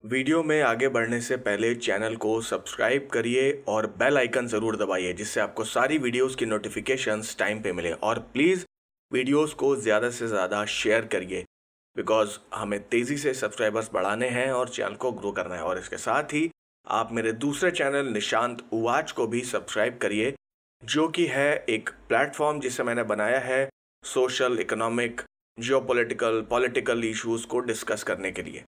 Video में आगे बढ़ने से पहले चैनल को सब्सक्राइब करिए और बेल आइकन ज़रूर दबाइए जिससे आपको सारी वीडियोस की नोटिफिकेशंस टाइम पे मिले। और प्लीज़ वीडियोस को ज़्यादा से ज़्यादा शेयर करिए बिकॉज हमें तेज़ी से सब्सक्राइबर्स बढ़ाने हैं और चैनल को ग्रो करना है। और इसके साथ ही आप मेरे दूसरे चैनल निशांत उवाच को भी सब्सक्राइब करिए, जो कि है एक प्लेटफॉर्म जिसे मैंने बनाया है social, economic, geopolitical, political issues को डिस्कस करने के लिए।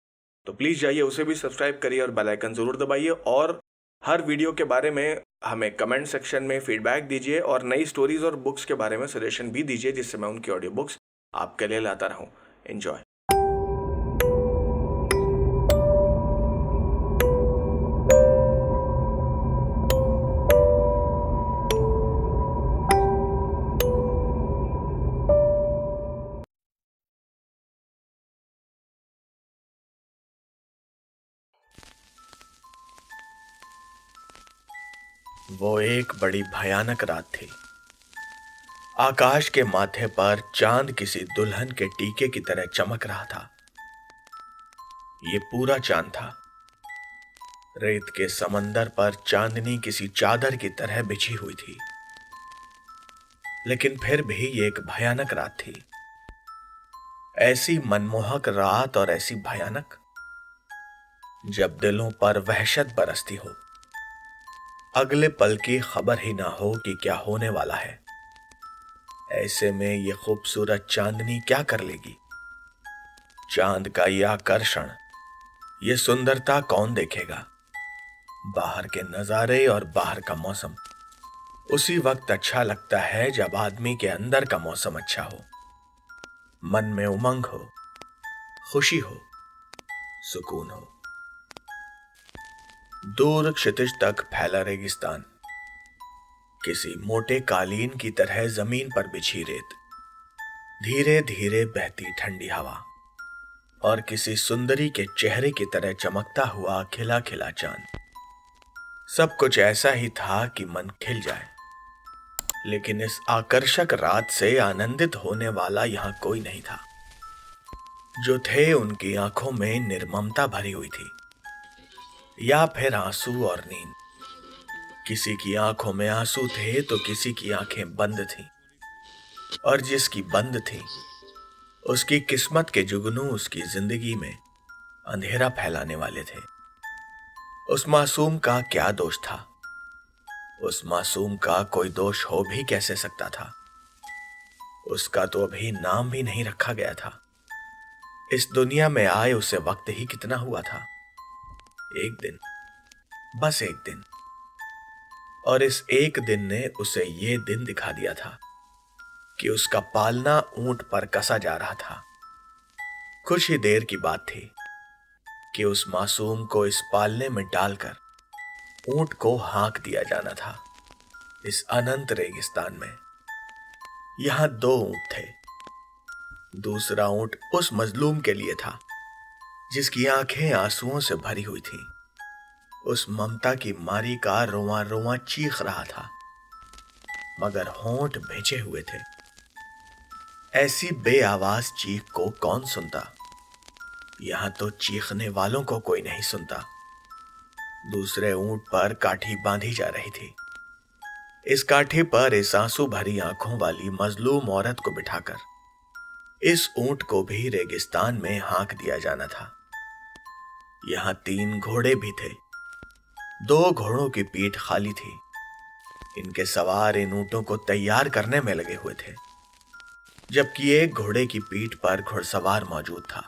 तो प्लीज़ जाइए, उसे भी सब्सक्राइब करिए और बेल आइकन ज़रूर दबाइए। और हर वीडियो के बारे में हमें कमेंट सेक्शन में फीडबैक दीजिए और नई स्टोरीज और बुक्स के बारे में सजेशन भी दीजिए जिससे मैं उनकी ऑडियो बुक्स आपके लिए लाता रहूं। एंजॉय। वो एक बड़ी भयानक रात थी। आकाश के माथे पर चांद किसी दुल्हन के टीके की तरह चमक रहा था। ये पूरा चांद था। रेत के समंदर पर चांदनी किसी चादर की तरह बिछी हुई थी। लेकिन फिर भी ये एक भयानक रात थी। ऐसी मनमोहक रात और ऐसी भयानक जब दिलों पर वहशत बरसती हो। अगले पल की खबर ही ना हो कि क्या होने वाला है। ऐसे में ये खूबसूरत चांदनी क्या कर लेगी? चांद का यह आकर्षण, ये सुंदरता कौन देखेगा? बाहर के नजारे और बाहर का मौसम उसी वक्त अच्छा लगता है जब आदमी के अंदर का मौसम अच्छा हो, मन में उमंग हो, खुशी हो, सुकून हो। दूर क्षितिज तक फैला रेगिस्तान, किसी मोटे कालीन की तरह जमीन पर बिछी रेत, धीरे धीरे बहती ठंडी हवा और किसी सुंदरी के चेहरे की तरह चमकता हुआ खिला खिला चांद। सब कुछ ऐसा ही था कि मन खिल जाए। लेकिन इस आकर्षक रात से आनंदित होने वाला यहां कोई नहीं था। जो थे उनकी आंखों में निर्ममता भरी हुई थी, या फिर आंसू और नींद। किसी की आंखों में आंसू थे तो किसी की आंखें बंद थीं, और जिसकी बंद थी उसकी किस्मत के जुगनू उसकी जिंदगी में अंधेरा फैलाने वाले थे। उस मासूम का क्या दोष था? उस मासूम का कोई दोष हो भी कैसे सकता था? उसका तो अभी नाम भी नहीं रखा गया था। इस दुनिया में आए उसे वक्त ही कितना हुआ था? एक दिन, बस एक दिन। और इस एक दिन ने उसे ये दिन दिखा दिया था कि उसका पालना ऊंट पर कसा जा रहा था। कुछ ही देर की बात थी कि उस मासूम को इस पालने में डालकर ऊंट को हाँक दिया जाना था। इस अनंत रेगिस्तान में यहां दो ऊंट थे। दूसरा ऊंट उस मजलूम के लिए था जिसकी आंखें आंसुओं से भरी हुई थी। उस ममता की मारी का रोआ रोआ चीख रहा था, मगर होंठ भेजे हुए थे। ऐसी बेआवाज चीख को कौन सुनता? यहां तो चीखने वालों को कोई नहीं सुनता। दूसरे ऊंट पर काठी बांधी जा रही थी। इस काठी पर इस आंसू भरी आंखों वाली मजलूम औरत को बिठाकर इस ऊंट को भी रेगिस्तान में हाँक दिया जाना था। यहां 3 घोड़े भी थे। 2 घोड़ों की पीठ खाली थी। इनके सवार इन ऊंटों को तैयार करने में लगे हुए थे, जबकि एक घोड़े की पीठ पर घुड़सवार मौजूद था।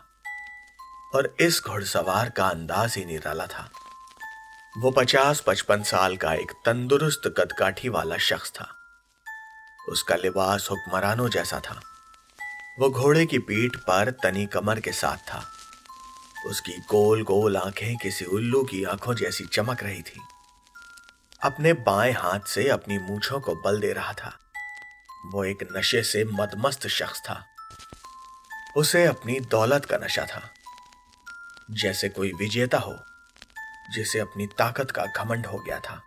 और इस घुड़सवार का अंदाज ही निराला था। वो 50-55 साल का एक तंदुरुस्त कदकाठी वाला शख्स था। उसका लिबास हुक्मरानों जैसा था। वो घोड़े की पीठ पर तनी कमर के साथ था। उसकी गोल गोल आंखें किसी उल्लू की आंखों जैसी चमक रही थी। अपने बाएं हाथ से अपनी मूंछों को बल दे रहा था। वो एक नशे से मदमस्त शख्स था। उसे अपनी दौलत का नशा था, जैसे कोई विजेता हो जिसे अपनी ताकत का घमंड हो गया था।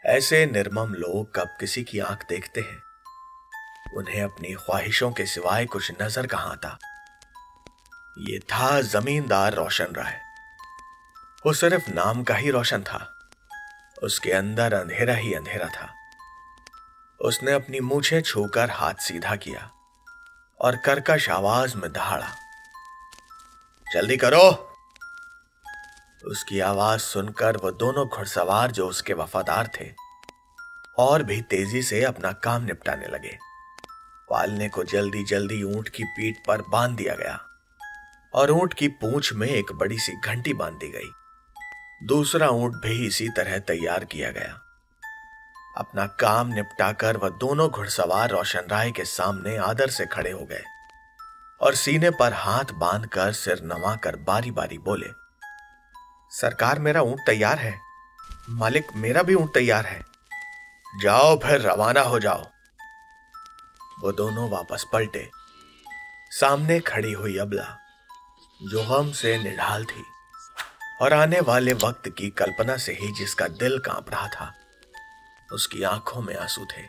ऐसे निर्मम लोग कब किसी की आंख देखते हैं? उन्हें अपनी ख्वाहिशों के सिवाय कुछ नजर कहां आता। ये था जमींदार रोशन राय। वो सिर्फ नाम का ही रोशन था, उसके अंदर अंधेरा ही अंधेरा था। उसने अपनी मूछें छूकर हाथ सीधा किया और कर्कश आवाज में दहाड़ा, जल्दी करो। उसकी आवाज सुनकर वो दोनों घुड़सवार जो उसके वफादार थे और भी तेजी से अपना काम निपटाने लगे। पालने को जल्दी जल्दी ऊंट की पीठ पर बांध दिया गया और ऊंट की पूंछ में एक बड़ी सी घंटी बांध दी गई। दूसरा ऊंट भी इसी तरह तैयार किया गया। अपना काम निपटाकर वह दोनों घुड़सवार रोशन राय के सामने आदर से खड़े हो गए और सीने पर हाथ बांधकर सिर नवाकर बारी बारी बोले, सरकार मेरा ऊंट तैयार है, मालिक मेरा भी ऊंट तैयार है, जाओ फिर रवाना हो जाओ। वो दोनों वापस पलटे। सामने खड़ी हुई अबला जो गम से निढाल थी और आने वाले वक्त की कल्पना से ही जिसका दिल कांप रहा था। उसकी आंखों में आंसू थे,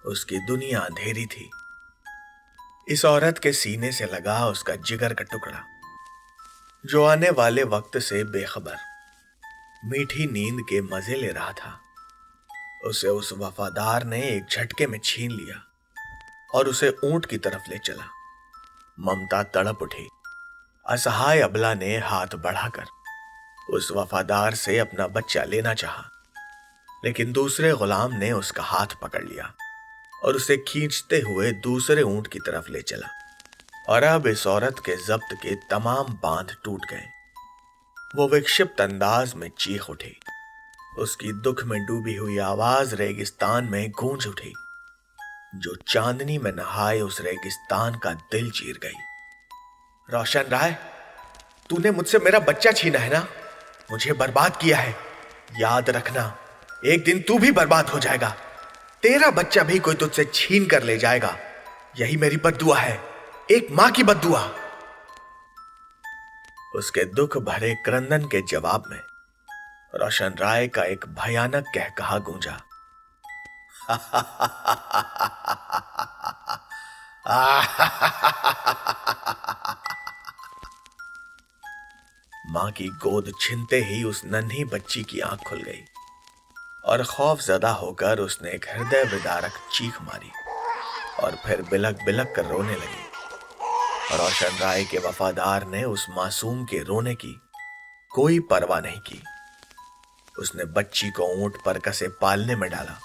उसकी दुनिया अंधेरी थी। इस औरत के सीने से लगा उसका जिगर का टुकड़ा जो आने वाले वक्त से बेखबर मीठी नींद के मजे ले रहा था। उसे उस वफादार ने एक झटके में छीन लिया और उसे ऊंट की तरफ ले चला। ममता तड़प उठी। असहाय अबला ने हाथ बढ़ाकर उस वफादार से अपना बच्चा लेना चाहा, लेकिन दूसरे गुलाम ने उसका हाथ पकड़ लिया और उसे खींचते हुए दूसरे ऊंट की तरफ ले चला। और अब इस औरत के जब्त के तमाम बांध टूट गए। वो विक्षिप्त अंदाज में चीख उठी। उसकी दुख में डूबी हुई आवाज रेगिस्तान में गूंज उठी जो चांदनी में नहाए उस रेगिस्तान का दिल चीर गई। रोशन राय, तूने मुझसे मेरा बच्चा छीना है ना, मुझे बर्बाद किया है। याद रखना, एक दिन तू भी बर्बाद हो जाएगा, तेरा बच्चा भी कोई तुझसे छीन कर ले जाएगा। यही मेरी बद्दुआ है, एक मां की बद्दुआ। उसके दुख भरे क्रंदन के जवाब में रोशन राय का एक भयानक कहकहा गूंजा। मां की गोद छीनते ही उस नन्ही बच्ची की आंख खुल गई और खौफजदा होकर उसने एक हृदय विदारक चीख मारी और फिर बिलक बिलक कर रोने लगी। रोशन राय के वफादार ने उस मासूम के रोने की कोई परवाह नहीं की। उसने बच्ची को ऊंट पर कसे पालने में डाला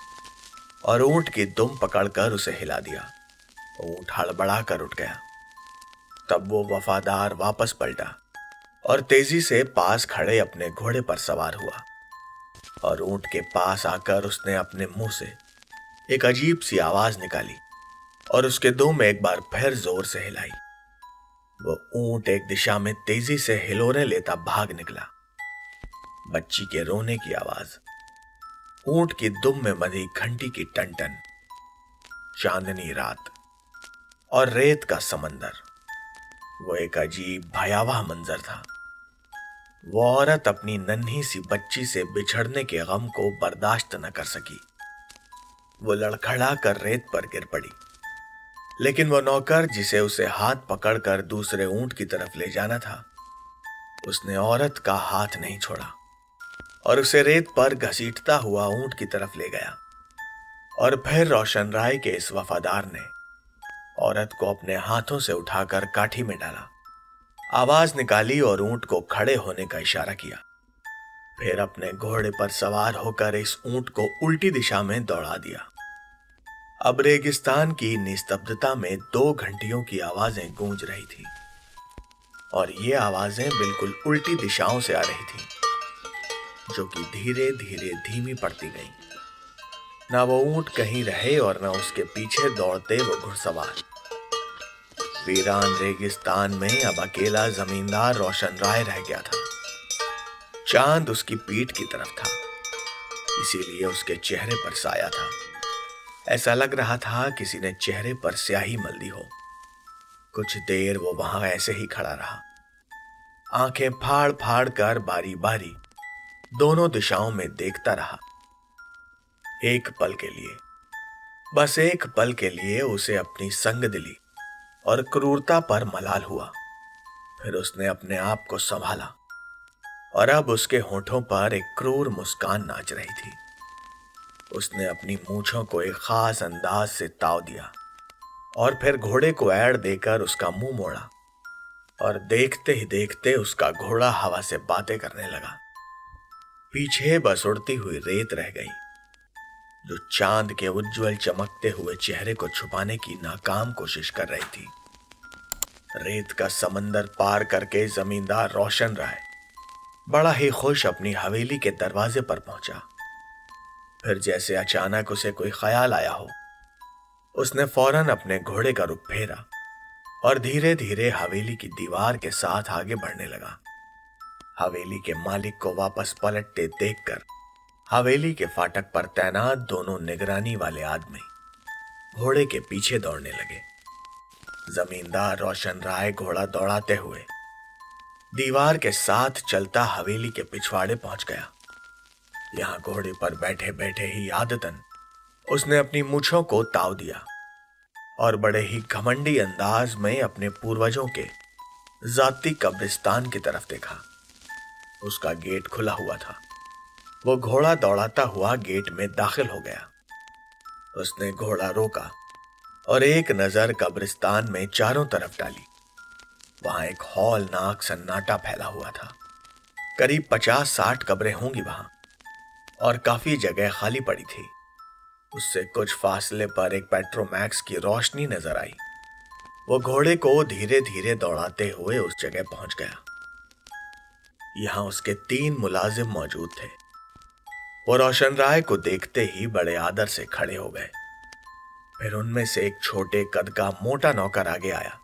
और ऊंट की दुम पकड़कर उसे हिला दिया। ऊंट हड़बड़ा कर उठ गया। तब वो वफादार वापस पलटा और तेजी से पास खड़े अपने घोड़े पर सवार हुआ और ऊंट के पास आकर उसने अपने मुंह से एक अजीब सी आवाज निकाली और उसके दुम एक बार फिर जोर से हिलाई। वो ऊंट एक दिशा में तेजी से हिलोरे लेता भाग निकला। बच्ची के रोने की आवाज, ऊंट की दुम में बंधी घंटी की टनटन, चांदनी रात और रेत का समंदर, वो एक अजीब भयावह मंजर था। वो औरत अपनी नन्ही सी बच्ची से बिछड़ने के गम को बर्दाश्त न कर सकी। वो लड़खड़ा कर रेत पर गिर पड़ी, लेकिन वो नौकर जिसे उसे हाथ पकड़कर दूसरे ऊंट की तरफ ले जाना था, उसने औरत का हाथ नहीं छोड़ा और उसे रेत पर घसीटता हुआ ऊंट की तरफ ले गया। और फिर रोशन राय के इस वफादार ने औरत को अपने हाथों से उठाकर काठी में डाला, आवाज निकाली और ऊंट को खड़े होने का इशारा किया। फिर अपने घोड़े पर सवार होकर इस ऊंट को उल्टी दिशा में दौड़ा दिया। अब रेगिस्तान की निस्तब्धता में 2 घंटियों की आवाजें गूंज रही थी और ये आवाजें बिल्कुल उल्टी दिशाओं से आ रही थी, जो कि धीरे धीरे धीमी पड़ती गईं। ना वो ऊंट कहीं रहे और ना उसके पीछे दौड़ते वो घुड़सवार। वीरान रेगिस्तान में अब अकेला जमींदार रोशन राय रह गया था। चांद उसकी पीठ की तरफ था, इसीलिए उसके चेहरे पर साया था। ऐसा लग रहा था किसी ने चेहरे पर स्याही मल दी हो। कुछ देर वो वहां ऐसे ही खड़ा रहा, आंखें फाड़ फाड़ कर बारी बारी दोनों दिशाओं में देखता रहा। एक पल के लिए, बस एक पल के लिए उसे अपनी संगदिली और क्रूरता पर मलाल हुआ। फिर उसने अपने आप को संभाला और अब उसके होठों पर एक क्रूर मुस्कान नाच रही थी। उसने अपनी मूंछों को एक खास अंदाज से ताव दिया और फिर घोड़े को ऐड़ देकर उसका मुंह मोड़ा, और देखते ही देखते उसका घोड़ा हवा से बातें करने लगा। पीछे बस उड़ती हुई रेत रह गई, जो चांद के उज्जवल चमकते हुए चेहरे को छुपाने की नाकाम कोशिश कर रही थी। रेत का समंदर पार करके जमींदार रोशन राय बड़ा ही खुश अपनी हवेली के दरवाजे पर पहुंचा। फिर जैसे अचानक उसे कोई ख्याल आया हो, उसने फौरन अपने घोड़े का रुख फेरा और धीरे धीरे हवेली की दीवार के साथ आगे बढ़ने लगा। हवेली के मालिक को वापस पलटते देखकर हवेली के फाटक पर तैनात दोनों निगरानी वाले आदमी घोड़े के पीछे दौड़ने लगे। जमींदार रोशन राय घोड़ा दौड़ाते हुए दीवार के साथ चलता हवेली के पिछवाड़े पहुंच गया। यहां घोड़े पर बैठे बैठे ही आदतन उसने अपनी मूंछों को ताव दिया और बड़े ही घमंडी अंदाज में अपने पूर्वजों के जाती कब्रिस्तान की तरफ देखा। उसका गेट खुला हुआ था। वो घोड़ा दौड़ाता हुआ गेट में दाखिल हो गया। उसने घोड़ा रोका और एक नजर कब्रिस्तान में चारों तरफ डाली। वहां एक हौलनाक सन्नाटा फैला हुआ था। करीब 50-60 कब्रें होंगी वहां, और काफी जगह खाली पड़ी थी। उससे कुछ फासले पर एक पेट्रोमैक्स की रोशनी नजर आई। वो घोड़े को धीरे धीरे दौड़ाते हुए उस जगह पहुंच गया। यहां उसके 3 मुलाजिम मौजूद थे। वो रोशन राय को देखते ही बड़े आदर से खड़े हो गए। फिर उनमें से एक छोटे कद का मोटा नौकर आगे आया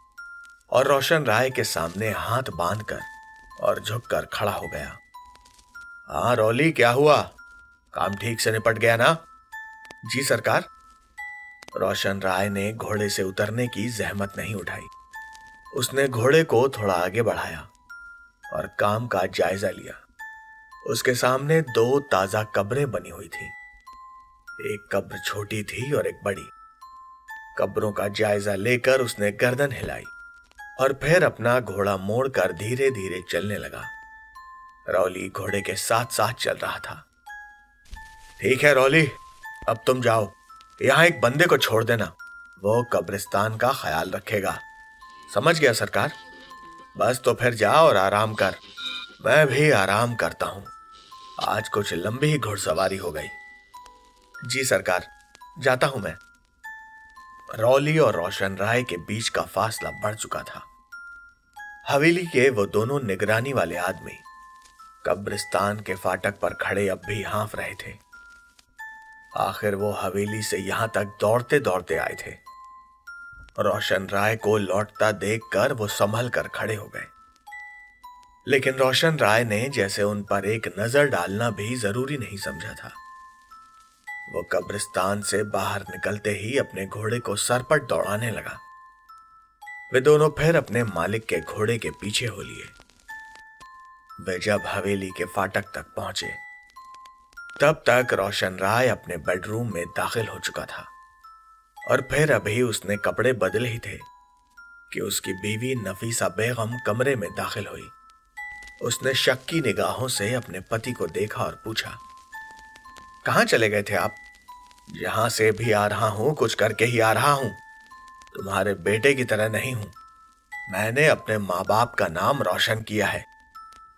और रोशन राय के सामने हाथ बांधकर और झुककर खड़ा हो गया। हाँ रौली, क्या हुआ? काम ठीक से निपट गया ना? जी सरकार। रोशन राय ने घोड़े से उतरने की जहमत नहीं उठाई। उसने घोड़े को थोड़ा आगे बढ़ाया और काम का जायजा लिया। उसके सामने 2 ताजा कब्रें बनी हुई थी। एक कब्र छोटी थी और एक बड़ी। कब्रों का जायजा लेकर उसने गर्दन हिलाई और फिर अपना घोड़ा मोड़कर धीरे धीरे चलने लगा। रौली घोड़े के साथ साथ चल रहा था। ठीक है रौली, अब तुम जाओ। यहां एक बंदे को छोड़ देना, वो कब्रिस्तान का ख्याल रखेगा। समझ गया सरकार। बस तो फिर जा और आराम कर। मैं भी आराम करता हूं। आज कुछ लंबी ही घुड़सवारी हो गई। जी सरकार, जाता हूं मैं। रौली और रोशन राय के बीच का फासला बढ़ चुका था। हवेली के वो दोनों निगरानी वाले आदमी कब्रिस्तान के फाटक पर खड़े अब भी हाँफ रहे थे। आखिर वो हवेली से यहां तक दौड़ते दौड़ते आए थे। रोशन राय को लौटता देखकर वो संभल कर खड़े हो गए, लेकिन रोशन राय ने जैसे उन पर एक नजर डालना भी जरूरी नहीं समझा था। वो कब्रिस्तान से बाहर निकलते ही अपने घोड़े को सरपट दौड़ाने लगा। वे दोनों फिर अपने मालिक के घोड़े के पीछे हो लिए। वे जब हवेली के फाटक तक पहुंचे, तब तक रोशन राय अपने बेडरूम में दाखिल हो चुका था, और फिर अभी उसने कपड़े बदले ही थे कि उसकी बीवी नफीसा बेगम कमरे में दाखिल हुई। उसने शक की निगाहों से अपने पति को देखा और पूछा, कहां चले गए थे आप? जहां से भी आ रहा हूं कुछ करके ही आ रहा हूं। तुम्हारे बेटे की तरह नहीं हूं। मैंने अपने माँ बाप का नाम रोशन किया है,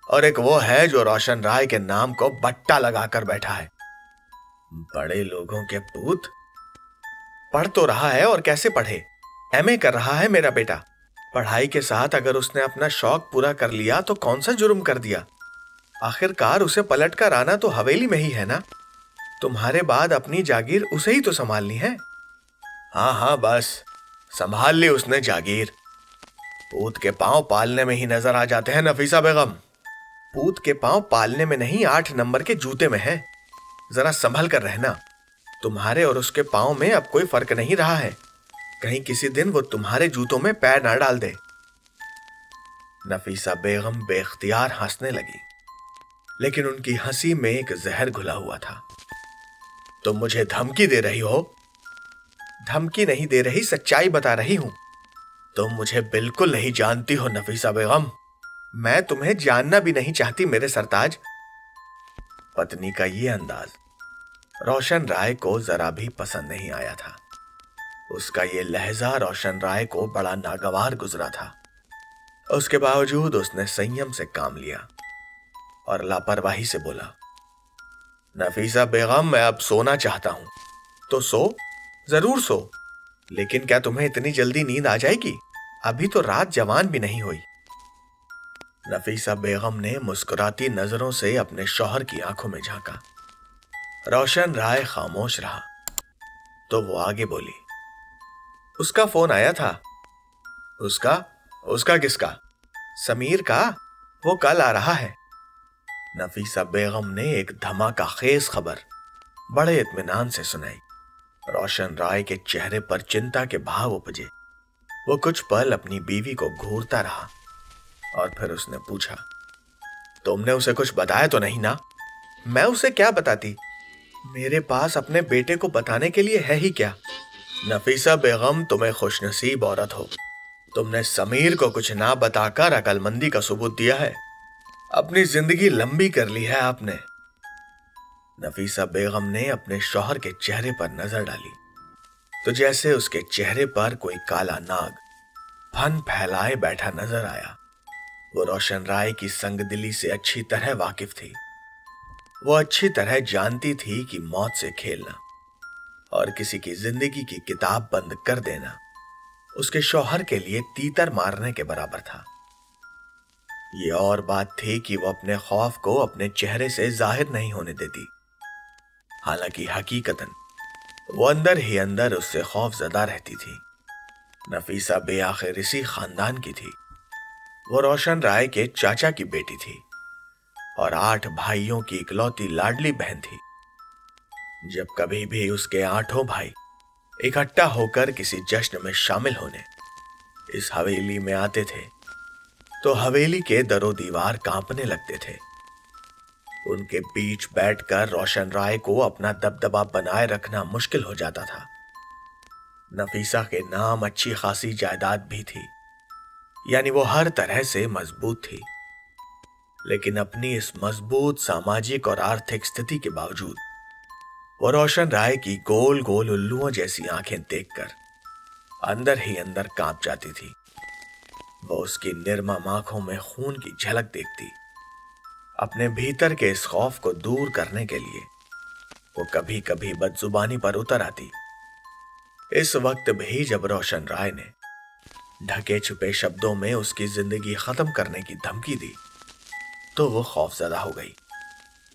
और एक वो है जो रोशन राय के नाम को बट्टा लगाकर बैठा है। बड़े लोगों के पूत। पढ़ तो रहा है, और कैसे पढ़े? एमए कर रहा है मेरा बेटा। पढ़ाई के साथ अगर उसने अपना शौक पूरा कर लिया तो कौन सा जुर्म कर दिया? आखिरकार उसे पलट कर आना तो हवेली में ही है ना। तुम्हारे बाद अपनी जागीर उसे ही तो संभालनी है। हाँ हाँ, बस संभाल ली उसने जागीर। पूत के पांव पालने में ही नजर आ जाते हैं नफीसा बेगम। पूत के पांव पालने में नहीं, 8 नंबर के जूते में है। जरा संभल कर रहना। तुम्हारे और उसके पांव में अब कोई फर्क नहीं रहा है। कहीं किसी दिन वो तुम्हारे जूतों में पैर ना डाल दे। नफीसा बेगम बेख्तियार हंसने लगी, लेकिन उनकी हंसी में एक जहर घुला हुआ था। तुम मुझे धमकी दे रही हो? धमकी नहीं दे रही, सच्चाई बता रही हूं। तुम मुझे बिल्कुल नहीं जानती हो नफीसा बेगम। मैं तुम्हें जानना भी नहीं चाहती मेरे सरताज। पत्नी का ये अंदाज रोशन राय को जरा भी पसंद नहीं आया था। उसका ये लहजा रोशन राय को बड़ा नागवार गुजरा था। उसके बावजूद उसने संयम से काम लिया और लापरवाही से बोला, नफीसा बेगम, मैं अब सोना चाहता हूं। तो सो, जरूर सो, लेकिन क्या तुम्हें इतनी जल्दी नींद आ जाएगी? अभी तो रात जवान भी नहीं हुई। नफीसा बेगम ने मुस्कुराती नजरों से अपने शौहर की आंखों में झांका। रोशन राय खामोश रहा तो वो आगे बोली, उसका फोन आया था। उसका? उसका किसका? समीर का। वो कल आ रहा है। नफीसा बेगम ने एक धमाका खेज खबर बड़े इत्मीनान से सुनाई। रोशन राय के चेहरे पर चिंता के भाव उपजे। वो कुछ पल अपनी बीवी को घूरता रहा और फिर उसने पूछा, तुमने उसे कुछ बताया तो नहीं ना? मैं उसे क्या बताती? मेरे पास अपने बेटे को बताने के लिए है ही क्या? नफीसा बेगम, तुम्हें खुशनसीब औरत हो। तुमने समीर को कुछ ना बताकर अकलमंदी का सबूत दिया है। अपनी जिंदगी लंबी कर ली है आपने। नफीसा बेगम ने अपने शौहर के चेहरे पर नजर डाली तो जैसे उसके चेहरे पर कोई काला नाग फन फैलाए बैठा नजर आया। वो रोशन राय की संगदिली से अच्छी तरह वाकिफ थी। वो अच्छी तरह जानती थी कि मौत से खेलना और किसी की जिंदगी की किताब बंद कर देना उसके शौहर के लिए तीतर मारने के बराबर था। ये और बात थी कि वो अपने खौफ को अपने चेहरे से जाहिर नहीं होने देती। हालांकि हकीकतन वो अंदर ही अंदर उससे खौफजदा रहती थी। नफीसा बेआखिर इसी खानदान की थी। वो रोशन राय के चाचा की बेटी थी और 8 भाइयों की इकलौती लाडली बहन थी। जब कभी भी उसके 8 भाई इकट्ठा होकर किसी जश्न में शामिल होने इस हवेली में आते थे तो हवेली के दरो दीवार कांपने लगते थे। उनके बीच बैठकर रोशन राय को अपना दबदबा बनाए रखना मुश्किल हो जाता था। नफीसा के नाम अच्छी खासी जायदाद भी थी, यानी वो हर तरह से मजबूत थी। लेकिन अपनी इस मजबूत सामाजिक और आर्थिक स्थिति के बावजूद वो रोशन राय की गोल गोल उल्लुओं जैसी आंखें देखकर अंदर ही अंदर कांप जाती थी। वो उसकी निर्मम आंखों में खून की झलक देखती। अपने भीतर के इस खौफ को दूर करने के लिए वो कभी कभी बदजुबानी पर उतर आती। इस वक्त भी जब रोशन राय ने ढके छुपे शब्दों में उसकी जिंदगी खत्म करने की धमकी दी तो वो खौफजदा हो गई।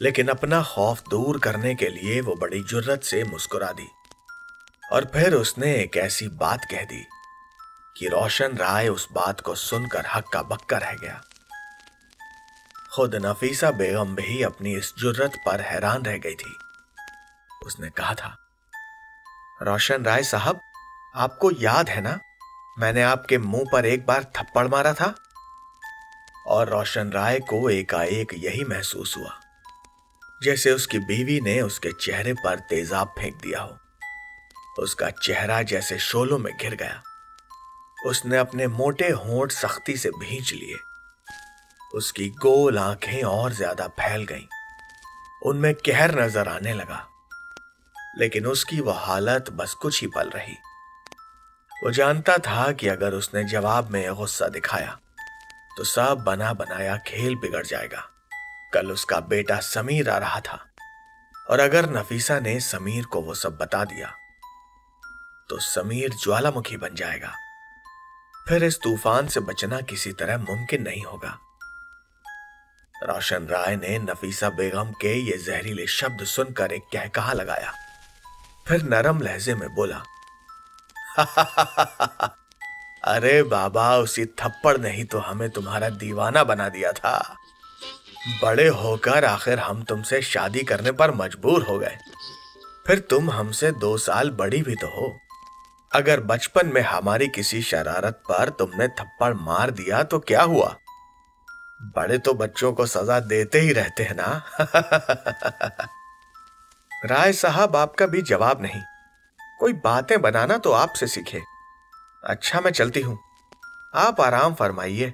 लेकिन अपना खौफ दूर करने के लिए वो बड़ी जुर्रत से मुस्कुरा दी और फिर उसने एक ऐसी बात कह दी कि रोशन राय उस बात को सुनकर हक्का बक्का रह गया। खुद नफीसा बेगम भी अपनी इस जुर्रत पर हैरान रह गई थी। उसने कहा था, रोशन राय साहब, आपको याद है ना, मैंने आपके मुंह पर एक बार थप्पड़ मारा था? और रोशन राय को एकाएक यही महसूस हुआ जैसे उसकी बीवी ने उसके चेहरे पर तेजाब फेंक दिया हो। उसका चेहरा जैसे शोलों में घिर गया। उसने अपने मोटे होंठ सख्ती से भींच लिए। उसकी गोल आंखें और ज्यादा फैल गईं। उनमें कहर नजर आने लगा। लेकिन उसकी वह हालत बस कुछ ही पल रही। वो जानता था कि अगर उसने जवाब में गुस्सा दिखाया तो सब बना बनाया खेल बिगड़ जाएगा। कल उसका बेटा समीर आ रहा था और अगर नफीसा ने समीर को वो सब बता दिया तो समीर ज्वालामुखी बन जाएगा। फिर इस तूफान से बचना किसी तरह मुमकिन नहीं होगा। रोशन राय ने नफीसा बेगम के ये जहरीले शब्द सुनकर एक कहकहा लगाया। फिर नरम लहजे में बोला, अरे बाबा, उसी थप्पड़ ने ही तो हमें तुम्हारा दीवाना बना दिया था। बड़े होकर आखिर हम तुमसे शादी करने पर मजबूर हो गए। फिर तुम हमसे 2 साल बड़ी भी तो हो। अगर बचपन में हमारी किसी शरारत पर तुमने थप्पड़ मार दिया तो क्या हुआ? बड़े तो बच्चों को सजा देते ही रहते हैं ना। राय साहब, आपका भी जवाब नहीं। कोई बातें बनाना तो आपसे सीखे। अच्छा, मैं चलती हूं, आप आराम फरमाइए।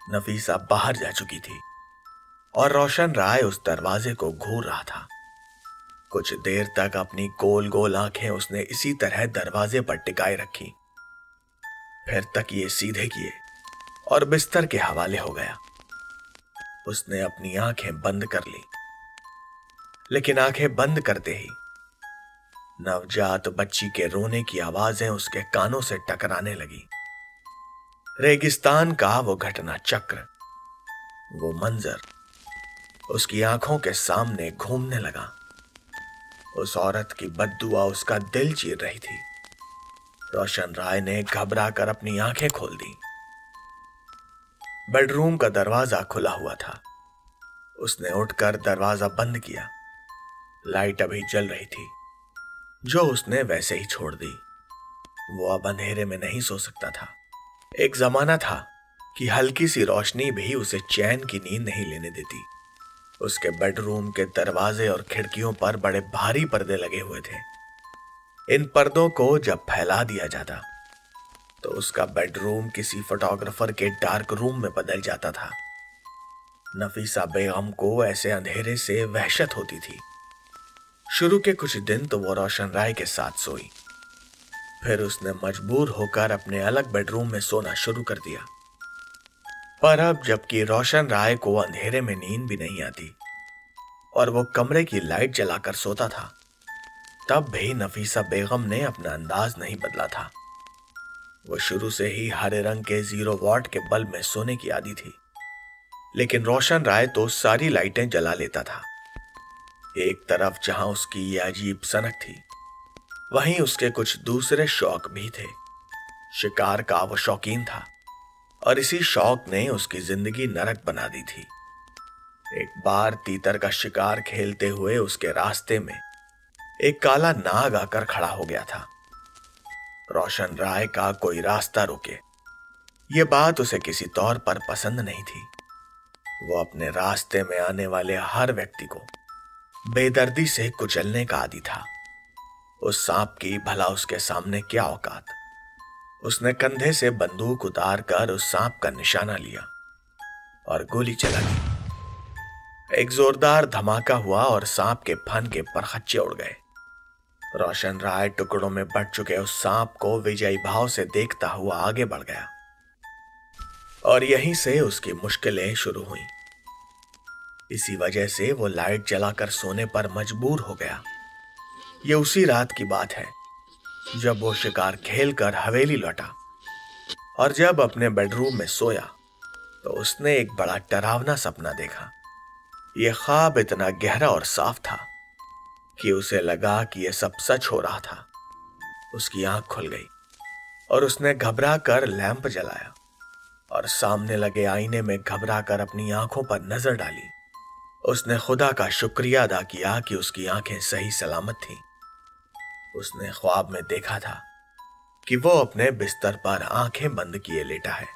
नफीसा बाहर जा चुकी थी और रोशन राय उस दरवाजे को घूर रहा था। कुछ देर तक अपनी गोल गोल आंखें उसने इसी तरह दरवाजे पर टिकाए रखी, फिर तकिए सीधे किए और बिस्तर के हवाले हो गया। उसने अपनी आंखें बंद कर ली, लेकिन आंखें बंद करते ही नवजात बच्ची के रोने की आवाजें उसके कानों से टकराने लगी। रेगिस्तान का वो घटना चक्र, वो मंजर उसकी आंखों के सामने घूमने लगा। उस औरत की बद्दुआ उसका दिल चीर रही थी। रोशन राय ने घबरा कर अपनी आंखें खोल दी। बेडरूम का दरवाजा खुला हुआ था। उसने उठकर दरवाजा बंद किया। लाइट अभी जल रही थी, जो उसने वैसे ही छोड़ दी। वो अब अंधेरे में नहीं सो सकता था। एक जमाना था कि हल्की सी रोशनी भी उसे चैन की नींद नहीं लेने देती। उसके बेडरूम के दरवाजे और खिड़कियों पर बड़े भारी पर्दे लगे हुए थे। इन पर्दों को जब फैला दिया जाता तो उसका बेडरूम किसी फोटोग्राफर के डार्क रूम में बदल जाता था। नफीसा बेगम को ऐसे अंधेरे से वहशत होती थी। शुरू के कुछ दिन तो वो रोशन राय के साथ सोई, फिर उसने मजबूर होकर अपने अलग बेडरूम में सोना शुरू कर दिया। पर अब जबकि रोशन राय को अंधेरे में नींद भी नहीं आती और वो कमरे की लाइट जलाकर सोता था, तब भी नफीसा बेगम ने अपना अंदाज नहीं बदला था। वो शुरू से ही हरे रंग के 0 वॉट के बल्ब में सोने की आदी थी, लेकिन रोशन राय तो सारी लाइटें जला लेता था। एक तरफ जहां उसकी ये अजीब सनक थी, वहीं उसके कुछ दूसरे शौक भी थे। शिकार का वो शौकीन था और इसी शौक ने उसकी जिंदगी नरक बना दी थी। एक बार तीतर का शिकार खेलते हुए उसके रास्ते में एक काला नाग आकर खड़ा हो गया था। रोशन राय का कोई रास्ता रोके, ये बात उसे किसी तौर पर पसंद नहीं थी। वो अपने रास्ते में आने वाले हर व्यक्ति को बेदर्दी से कुचलने का आदी था। उस सांप की भला उसके सामने क्या औकात। उसने कंधे से बंदूक उतार कर उस सांप का निशाना लिया और गोली चला दी। एक जोरदार धमाका हुआ और सांप के फन के परखच्चे उड़ गए। रोशन राय टुकड़ों में बंट चुके उस सांप को विजयी भाव से देखता हुआ आगे बढ़ गया और यहीं से उसकी मुश्किलें शुरू हुईं। इसी वजह से वो लाइट जलाकर सोने पर मजबूर हो गया। ये उसी रात की बात है जब वो शिकार खेलकर हवेली लौटा और जब अपने बेडरूम में सोया तो उसने एक बड़ा डरावना सपना देखा। यह ख्वाब इतना गहरा और साफ था कि उसे लगा कि यह सब सच हो रहा था। उसकी आंख खुल गई और उसने घबरा कर लैंप जलाया और सामने लगे आईने में घबरा कर अपनी आंखों पर नजर डाली। उसने खुदा का शुक्रिया अदा किया कि उसकी आंखें सही सलामत थीं। उसने ख्वाब में देखा था कि वो अपने बिस्तर पर आंखें बंद किए लेटा है।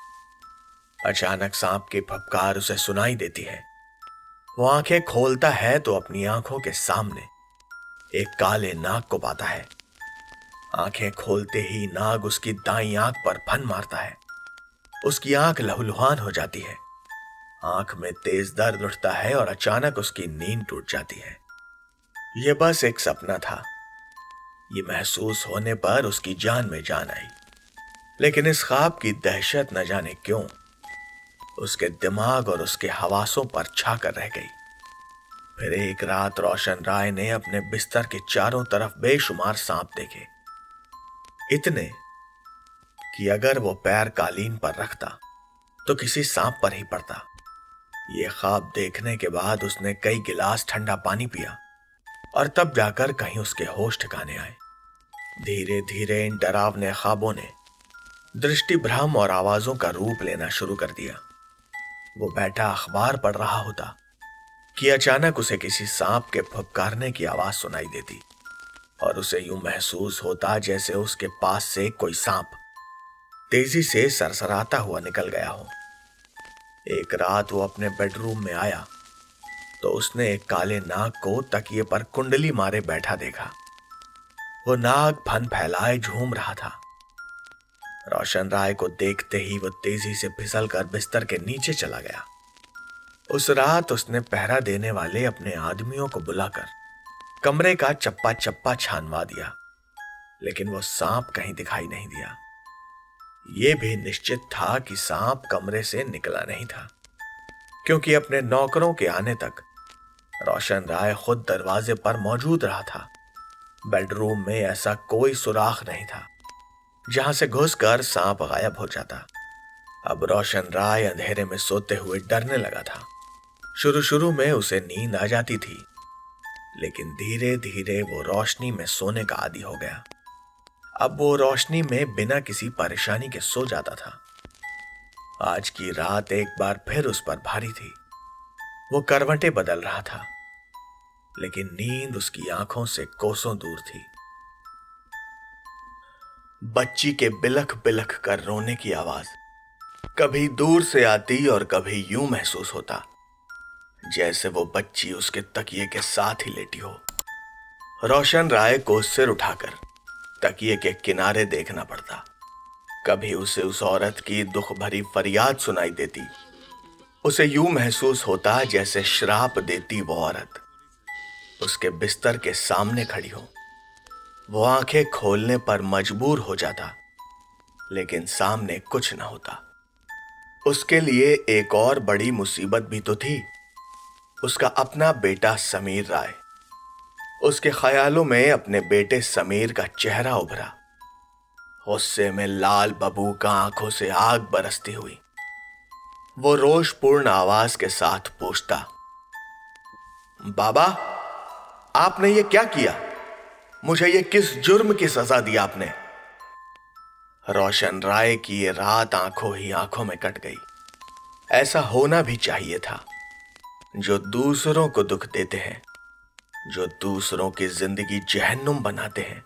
अचानक सांप की फफकार उसे सुनाई देती है। वो आंखें खोलता है तो अपनी आंखों के सामने एक काले नाग को पाता है। आंखें खोलते ही नाग उसकी दाईं आंख पर फन मारता है। उसकी आंख लहूलुहान हो जाती है। आंख में तेज दर्द उठता है और अचानक उसकी नींद टूट जाती है। यह बस एक सपना था। ये महसूस होने पर उसकी जान में जान आई, लेकिन इस ख्वाब की दहशत न जाने क्यों उसके दिमाग और उसके हवासों पर छाकर रह गई। फिर एक रात रोशन राय ने अपने बिस्तर के चारों तरफ बेशुमार सांप देखे, इतने कि अगर वो पैर कालीन पर रखता तो किसी सांप पर ही पड़ता। ये ख्वाब देखने के बाद उसने कई गिलास ठंडा पानी पिया और तब जाकर कहीं उसके होश ठिकाने आए। धीरे धीरे इन डरावने ख्वाबों ने दृष्टि भ्रम और आवाजों का रूप लेना शुरू कर दिया। वो बैठा अखबार पढ़ रहा होता कि अचानक उसे किसी सांप के फुफकारने की आवाज सुनाई देती और उसे यूं महसूस होता जैसे उसके पास से कोई सांप तेजी से सरसराता हुआ निकल गया हो। एक रात वो अपने बेडरूम में आया तो उसने एक काले नाग को तकिए पर कुंडली मारे बैठा देखा। वो नाग फन फैलाए झूम रहा था। रोशन राय को देखते ही वो तेजी से फिसलकर बिस्तर के नीचे चला गया। उस रात उसने पहरा देने वाले अपने आदमियों को बुलाकर कमरे का चप्पा चप्पा छानवा दिया, लेकिन वो सांप कहीं दिखाई नहीं दिया। ये भी निश्चित था कि सांप कमरे से निकला नहीं था, क्योंकि अपने नौकरों के आने तक रोशन राय खुद दरवाजे पर मौजूद रहा था। बेडरूम में ऐसा कोई सुराख नहीं था जहां से घुसकर सांप गायब हो जाता। अब रोशन राय अंधेरे में सोते हुए डरने लगा था। शुरू में उसे नींद आ जाती थी, लेकिन धीरे धीरे वो रोशनी में सोने का आदी हो गया। अब वो रोशनी में बिना किसी परेशानी के सो जाता था। आज की रात एक बार फिर उस पर भारी थी। वो करवटें बदल रहा था, लेकिन नींद उसकी आंखों से कोसों दूर थी। बच्ची के बिलख बिलख कर रोने की आवाज कभी दूर से आती और कभी यूं महसूस होता जैसे वो बच्ची उसके तकिए के साथ ही लेटी हो। रोशन राय को सिर उठाकर तकिए के किनारे देखना पड़ता। कभी उसे उस औरत की दुख भरी फरियाद सुनाई देती। उसे यूं महसूस होता जैसे श्राप देती वो औरत उसके बिस्तर के सामने खड़ी हो। वो आंखें खोलने पर मजबूर हो जाता, लेकिन सामने कुछ न होता। उसके लिए एक और बड़ी मुसीबत भी तो थी, उसका अपना बेटा समीर राय। उसके ख्यालों में अपने बेटे समीर का चेहरा उभरा। गुस्से में लाल बबू का आंखों से आग बरसती हुई वो रोषपूर्ण आवाज के साथ पूछता, बाबा, आपने ये क्या किया? मुझे ये किस जुर्म की सजा दी आपने? रोशन राय की ये रात आंखों ही आंखों में कट गई। ऐसा होना भी चाहिए था। जो दूसरों को दुख देते हैं, जो दूसरों की जिंदगी जहन्नुम बनाते हैं,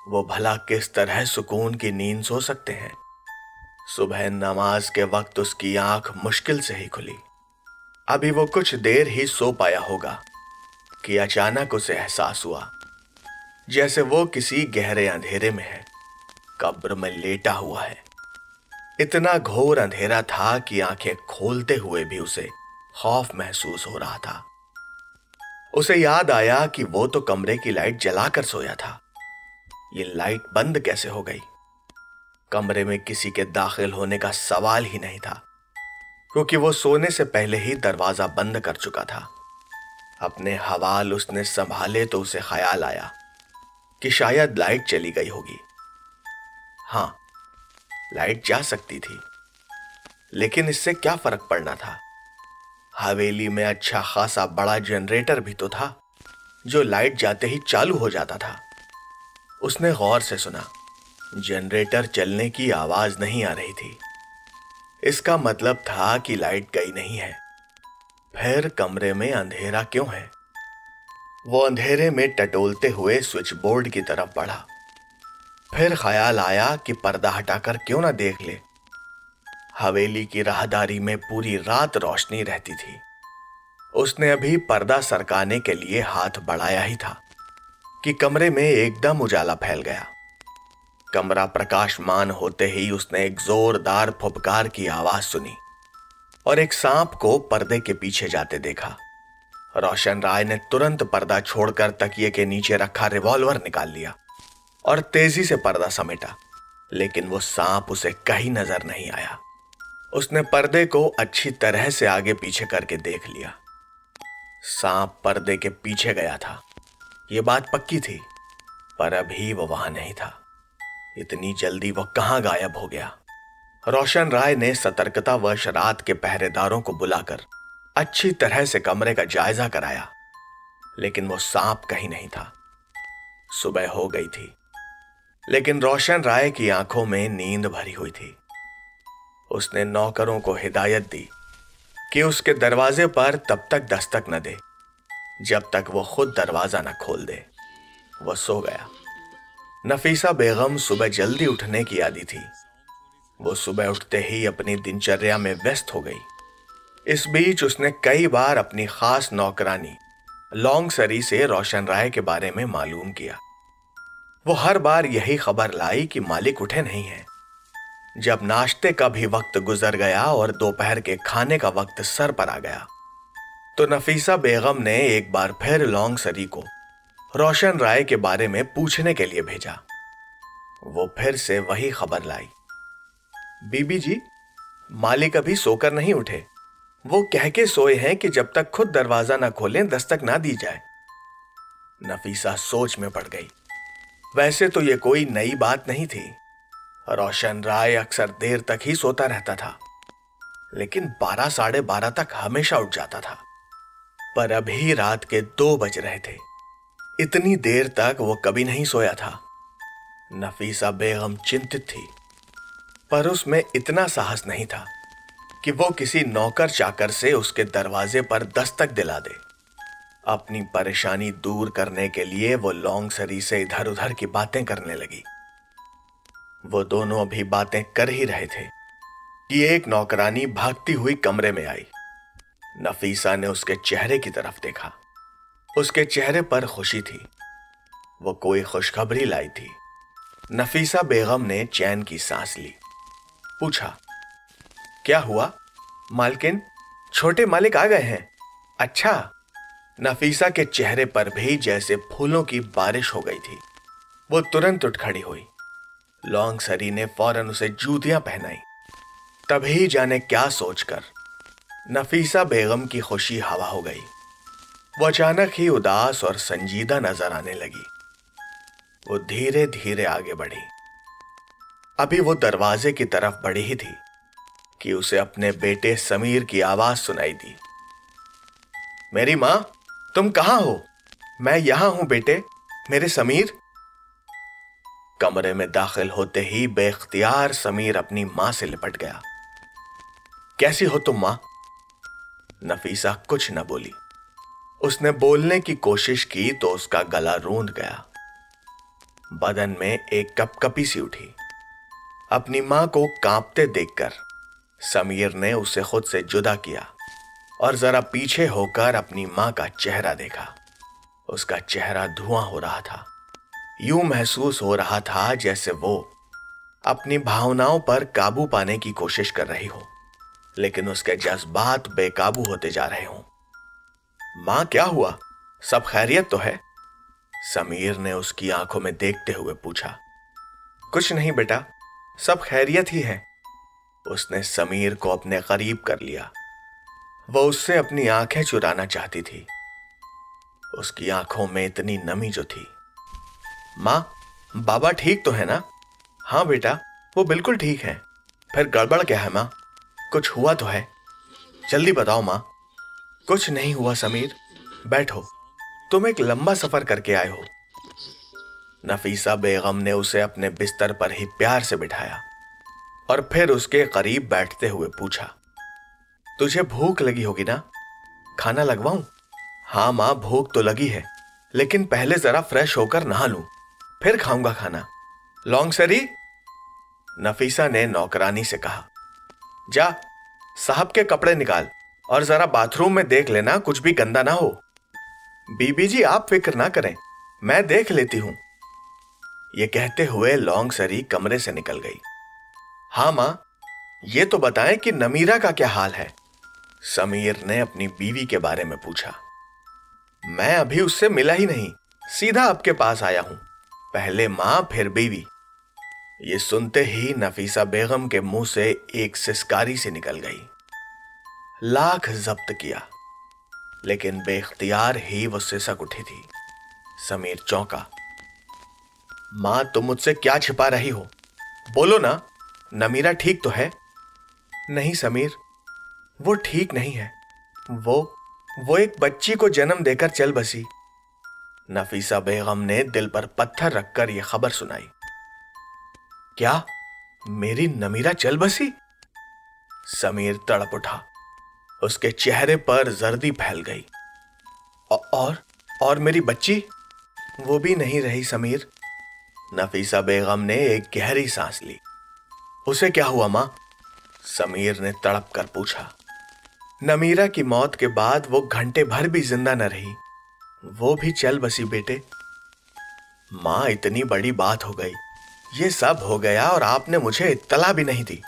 वो भला किस तरह सुकून की नींद सो सकते हैं? सुबह नमाज के वक्त उसकी आंख मुश्किल से ही खुली। अभी वो कुछ देर ही सो पाया होगा कि अचानक उसे एहसास हुआ जैसे वो किसी गहरे अंधेरे में है, कब्र में लेटा हुआ है। इतना घोर अंधेरा था कि आंखें खोलते हुए भी उसे खौफ महसूस हो रहा था। उसे याद आया कि वो तो कमरे की लाइट जलाकर सोया था। ये लाइट बंद कैसे हो गई? कमरे में किसी के दाखिल होने का सवाल ही नहीं था, क्योंकि वो सोने से पहले ही दरवाजा बंद कर चुका था। अपने हवाल उसने संभाले तो उसे ख्याल आया कि शायद लाइट चली गई होगी। हां, लाइट जा सकती थी, लेकिन इससे क्या फर्क पड़ना था? हवेली में अच्छा खासा बड़ा जनरेटर भी तो था, जो लाइट जाते ही चालू हो जाता था। उसने गौर से सुना, जनरेटर चलने की आवाज नहीं आ रही थी। इसका मतलब था कि लाइट गई नहीं है। फिर कमरे में अंधेरा क्यों है? वो अंधेरे में टटोलते हुए स्विच बोर्ड की तरफ बढ़ा। फिर ख्याल आया कि पर्दा हटाकर क्यों ना देख ले। हवेली की राहदारी में पूरी रात रोशनी रहती थी। उसने अभी पर्दा सरकाने के लिए हाथ बढ़ाया ही था कि कमरे में एकदम उजाला फैल गया। कमरा प्रकाशमान होते ही उसने एक जोरदार फुफकार की आवाज सुनी और एक सांप को पर्दे के पीछे जाते देखा। रोशन राय ने तुरंत पर्दा छोड़कर तकिए के नीचे रखा रिवॉल्वर निकाल लिया और तेजी से पर्दा समेटा, लेकिन वो सांप उसे कहीं नजर नहीं आया। उसने पर्दे को अच्छी तरह से आगे पीछे करके देख लिया। सांप पर्दे के पीछे गया था, ये बात पक्की थी, पर अभी वो वहां नहीं था। इतनी जल्दी वो कहां गायब हो गया? रोशन राय ने सतर्कतावश रात के पहरेदारों को बुलाकर अच्छी तरह से कमरे का जायजा कराया, लेकिन वो सांप कहीं नहीं था। सुबह हो गई थी, लेकिन रोशन राय की आंखों में नींद भरी हुई थी। उसने नौकरों को हिदायत दी कि उसके दरवाजे पर तब तक दस्तक न दे जब तक वो खुद दरवाजा न खोल दे। वो सो गया। नफीसा बेगम सुबह जल्दी उठने की आदी थी। वो सुबह उठते ही अपनी दिनचर्या में व्यस्त हो गई। इस बीच उसने कई बार अपनी खास नौकरानी लॉन्गसरी से रोशन राय के बारे में मालूम किया। वो हर बार यही खबर लाई कि मालिक उठे नहीं हैं। जब नाश्ते का भी वक्त गुजर गया और दोपहर के खाने का वक्त सर पर आ गया, तो नफीसा बेगम ने एक बार फिर लॉन्गसरी को रोशन राय के बारे में पूछने के लिए भेजा। वो फिर से वही खबर लाई। बीबी जी, मालिक अभी सोकर नहीं उठे। वो कह के सोए हैं कि जब तक खुद दरवाजा ना खोलें दस्तक ना दी जाए। नफीसा सोच में पड़ गई। वैसे तो ये कोई नई बात नहीं थी। रोशन राय अक्सर देर तक ही सोता रहता था, लेकिन 12 साढ़े 12 तक हमेशा उठ जाता था। पर अभी रात के 2 बज रहे थे। इतनी देर तक वो कभी नहीं सोया था। नफीसा बेगम चिंतित थी, पर उसमें इतना साहस नहीं था कि वो किसी नौकर चाकर से उसके दरवाजे पर दस्तक दिला दे। अपनी परेशानी दूर करने के लिए वो लॉन्गसरी से इधर उधर की बातें करने लगी। वो दोनों अभी बातें कर ही रहे थे कि एक नौकरानी भागती हुई कमरे में आई। नफीसा ने उसके चेहरे की तरफ देखा। उसके चेहरे पर खुशी थी। वो कोई खुशखबरी लाई थी। नफीसा बेगम ने चैन की सांस ली। पूछा, क्या हुआ मालकिन? छोटे मालिक आ गए हैं? अच्छा। नफीसा के चेहरे पर भी जैसे फूलों की बारिश हो गई थी। वो तुरंत उठ खड़ी हुई। लॉन्गसरी ने फौरन उसे जूतियां पहनाई। तभी जाने क्या सोचकर नफीसा बेगम की खुशी हवा हो गई। वो अचानक ही उदास और संजीदा नजर आने लगी। वो धीरे धीरे आगे बढ़ी। अभी वो दरवाजे की तरफ बढ़ी ही थी कि उसे अपने बेटे समीर की आवाज सुनाई दी। मेरी मां, तुम कहां हो? मैं यहां हूं बेटे, मेरे समीर। कमरे में दाखिल होते ही बेख्तियार समीर अपनी मां से लिपट गया। कैसी हो तुम मां? नफीसा कुछ न बोली। उसने बोलने की कोशिश की तो उसका गला रूंध गया। बदन में एक कपकपी सी उठी। अपनी मां को कांपते देखकर समीर ने उसे खुद से जुदा किया और जरा पीछे होकर अपनी मां का चेहरा देखा। उसका चेहरा धुआं हो रहा था। यूं महसूस हो रहा था जैसे वो अपनी भावनाओं पर काबू पाने की कोशिश कर रही हो, लेकिन उसके जज्बात बेकाबू होते जा रहे हों। मां, क्या हुआ? सब खैरियत तो है? समीर ने उसकी आंखों में देखते हुए पूछा। कुछ नहीं बेटा, सब खैरियत ही है। उसने समीर को अपने करीब कर लिया। वो उससे अपनी आंखें चुराना चाहती थी। उसकी आंखों में इतनी नमी जो थी। मां, बाबा ठीक तो है ना? हाँ बेटा, वो बिल्कुल ठीक है। फिर गड़बड़ क्या है मां? कुछ हुआ तो है? जल्दी बताओ मां। कुछ नहीं हुआ समीर, बैठो। तुम एक लंबा सफर करके आए हो। नफीसा बेगम ने उसे अपने बिस्तर पर ही प्यार से बिठाया और फिर उसके करीब बैठते हुए पूछा, तुझे भूख लगी होगी ना? खाना लगवाऊं? हाँ मां, भूख तो लगी है, लेकिन पहले जरा फ्रेश होकर नहा लूं, फिर खाऊंगा खाना। लॉन्गसरी, नफीसा ने नौकरानी से कहा, जा साहब के कपड़े निकाल और जरा बाथरूम में देख लेना कुछ भी गंदा ना हो। बीबी जी, आप फिक्र ना करें, मैं देख लेती हूं। यह कहते हुए लॉन्गसरी कमरे से निकल गई। हाँ मां, ये तो बताएं कि नमीरा का क्या हाल है? समीर ने अपनी बीवी के बारे में पूछा। मैं अभी उससे मिला ही नहीं, सीधा आपके पास आया हूं। पहले मां फिर बीवी। ये सुनते ही नफीसा बेगम के मुंह से एक सिसकारी सी निकल गई। लाख जब्त किया, लेकिन बेख्तियार ही वो सिसक उठी थी। समीर चौंका। मां, तुम मुझसे क्या छिपा रही हो? बोलो ना, नमीरा ठीक तो है? नहीं समीर, वो ठीक नहीं है। वो एक बच्ची को जन्म देकर चल बसी। नफीसा बेगम ने दिल पर पत्थर रखकर यह खबर सुनाई। क्या मेरी नमीरा चल बसी? समीर तड़प उठा। उसके चेहरे पर जर्दी फैल गई। और मेरी बच्ची? वो भी नहीं रही समीर। नफीसा बेगम ने एक गहरी सांस ली। उसे क्या हुआ मां? समीर ने तड़प कर पूछा। नमीरा की मौत के बाद वो घंटे भर भी जिंदा न रही। वो भी चल बसी बेटे। मां, इतनी बड़ी बात हो गई, ये सब हो गया और आपने मुझे इत्तला भी नहीं दी।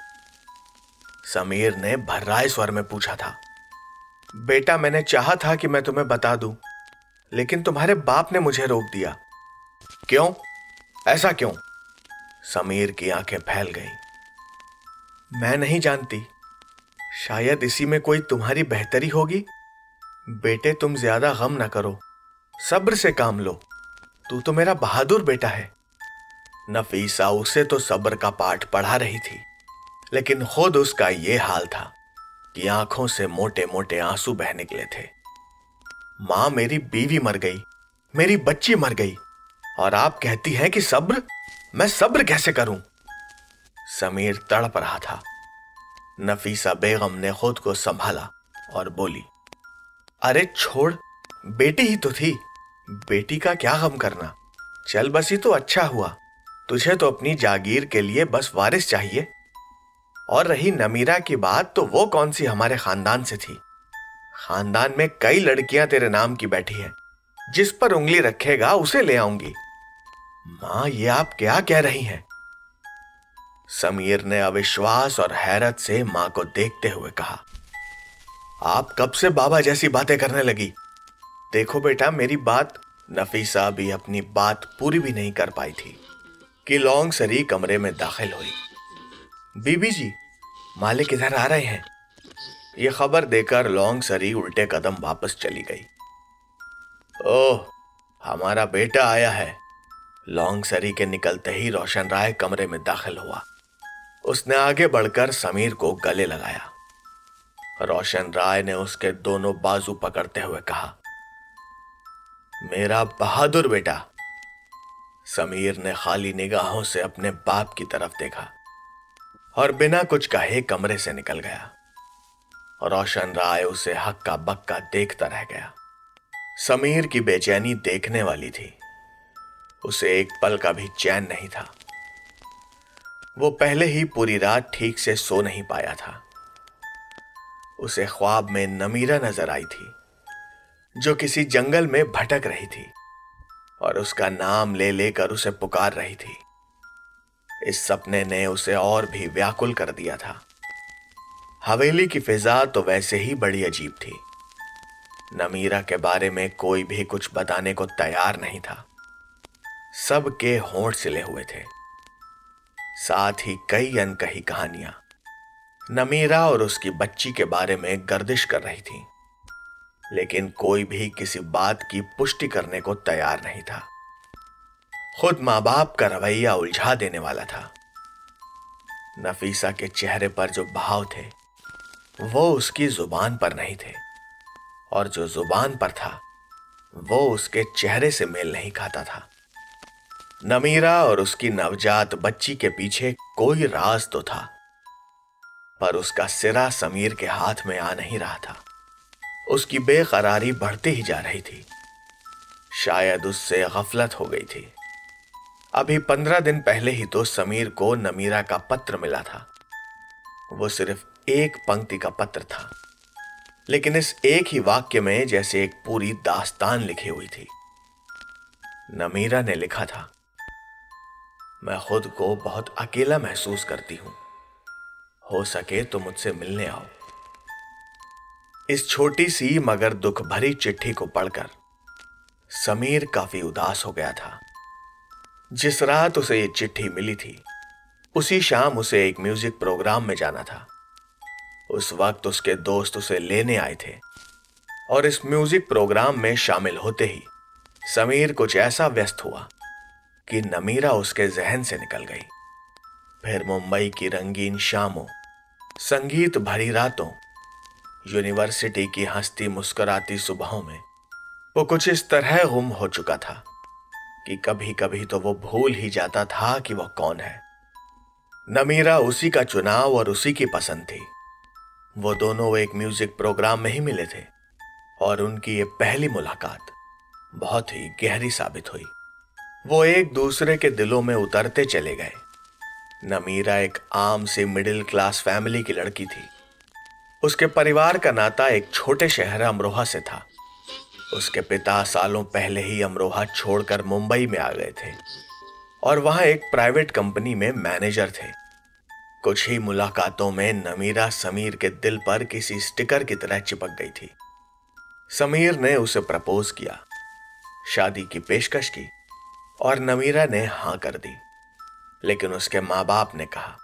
समीर ने भर्राए स्वर में पूछा था। बेटा, मैंने चाहा था कि मैं तुम्हें बता दूं, लेकिन तुम्हारे बाप ने मुझे रोक दिया। क्यों? ऐसा क्यों? समीर की आंखें फैल गईं। मैं नहीं जानती, शायद इसी में कोई तुम्हारी बेहतरी होगी। बेटे, तुम ज्यादा गम ना करो, सब्र से काम लो। तू तो मेरा बहादुर बेटा है। नफीसा उसे तो सब्र का पाठ पढ़ा रही थी, लेकिन खुद उसका यह हाल था कि आंखों से मोटे मोटे आंसू बह निकले थे। मां, मेरी बीवी मर गई, मेरी बच्ची मर गई, और आप कहती हैं कि सब्र? मैं सब्र कैसे करूं? समीर तड़प रहा था। नफीसा बेगम ने खुद को संभाला और बोली, अरे छोड़, बेटी ही तो थी, बेटी का क्या गम करना। चल बसी तो अच्छा हुआ, तुझे तो अपनी जागीर के लिए बस वारिस चाहिए। और रही नमीरा की बात, तो वो कौन सी हमारे खानदान से थी? खानदान में कई लड़कियां तेरे नाम की बैठी हैं, जिस पर उंगली रखेगा उसे ले आऊंगी। मां, ये आप क्या कह रही हैं? समीर ने अविश्वास और हैरत से मां को देखते हुए कहा, आप कब से बाबा जैसी बातें करने लगी? देखो बेटा, मेरी बात। नफीसा भी अपनी बात पूरी भी नहीं कर पाई थी कि लौंगसरी कमरे में दाखिल हुई। बीबी जी, मालिक इधर आ रहे हैं। यह खबर देकर लौंगसरी उल्टे कदम वापस चली गई। ओह, हमारा बेटा आया है। लौंगसरी के निकलते ही रोशन राय कमरे में दाखिल हुआ। उसने आगे बढ़कर समीर को गले लगाया। रोशन राय ने उसके दोनों बाजू पकड़ते हुए कहा, मेरा बहादुर बेटा। समीर ने खाली निगाहों से अपने बाप की तरफ देखा और बिना कुछ कहे कमरे से निकल गया। रोशन राय उसे हक्का बक्का देखता रह गया। समीर की बेचैनी देखने वाली थी। उसे एक पल का भी चैन नहीं था। वो पहले ही पूरी रात ठीक से सो नहीं पाया था। उसे ख्वाब में नमीरा नजर आई थी, जो किसी जंगल में भटक रही थी और उसका नाम ले लेकर उसे पुकार रही थी। इस सपने ने उसे और भी व्याकुल कर दिया था। हवेली की फिजा तो वैसे ही बड़ी अजीब थी। नमीरा के बारे में कोई भी कुछ बताने को तैयार नहीं था। सबके होंठ सिले हुए थे। साथ ही कई अनकही कहानियां नमीरा और उसकी बच्ची के बारे में गर्दिश कर रही थी, लेकिन कोई भी किसी बात की पुष्टि करने को तैयार नहीं था। खुद मां बाप का रवैया उलझा देने वाला था। नफीसा के चेहरे पर जो भाव थे वो उसकी जुबान पर नहीं थे, और जो जुबान पर था वो उसके चेहरे से मेल नहीं खाता था। नमीरा और उसकी नवजात बच्ची के पीछे कोई राज तो था, पर उसका सिरा समीर के हाथ में आ नहीं रहा था। उसकी बेकरारी बढ़ती ही जा रही थी। शायद उससे गफलत हो गई थी। अभी 15 दिन पहले ही तो समीर को नमीरा का पत्र मिला था। वो सिर्फ एक पंक्ति का पत्र था, लेकिन इस एक ही वाक्य में जैसे एक पूरी दास्तान लिखी हुई थी। नमीरा ने लिखा था, मैं खुद को बहुत अकेला महसूस करती हूं, हो सके तो मुझसे मिलने आओ। इस छोटी सी मगर दुख भरी चिट्ठी को पढ़कर समीर काफी उदास हो गया था। जिस रात उसे ये चिट्ठी मिली थी, उसी शाम उसे एक म्यूजिक प्रोग्राम में जाना था। उस वक्त उसके दोस्त उसे लेने आए थे, और इस म्यूजिक प्रोग्राम में शामिल होते ही समीर कुछ ऐसा व्यस्त हुआ कि नमीरा उसके जहन से निकल गई। फिर मुंबई की रंगीन शामों, संगीत भरी रातों, यूनिवर्सिटी की हंसती मुस्कुराती सुबहों में वो कुछ इस तरह गुम हो चुका था कि कभी कभी तो वो भूल ही जाता था कि वो कौन है। नमीरा उसी का चुनाव और उसी की पसंद थी। वो दोनों एक म्यूजिक प्रोग्राम में ही मिले थे, और उनकी ये पहली मुलाकात बहुत ही गहरी साबित हुई। वो एक दूसरे के दिलों में उतरते चले गए। नमीरा एक आम सी मिडिल क्लास फैमिली की लड़की थी। उसके परिवार का नाता एक छोटे शहर अमरोहा से था। उसके पिता सालों पहले ही अमरोहा छोड़कर मुंबई में आ गए थे, और वहां एक प्राइवेट कंपनी में मैनेजर थे। कुछ ही मुलाकातों में नमीरा समीर के दिल पर किसी स्टिकर की तरह चिपक गई थी। समीर ने उसे प्रपोज किया, शादी की पेशकश की और नमीरा ने हां कर दी। लेकिन उसके माँ बाप ने कहा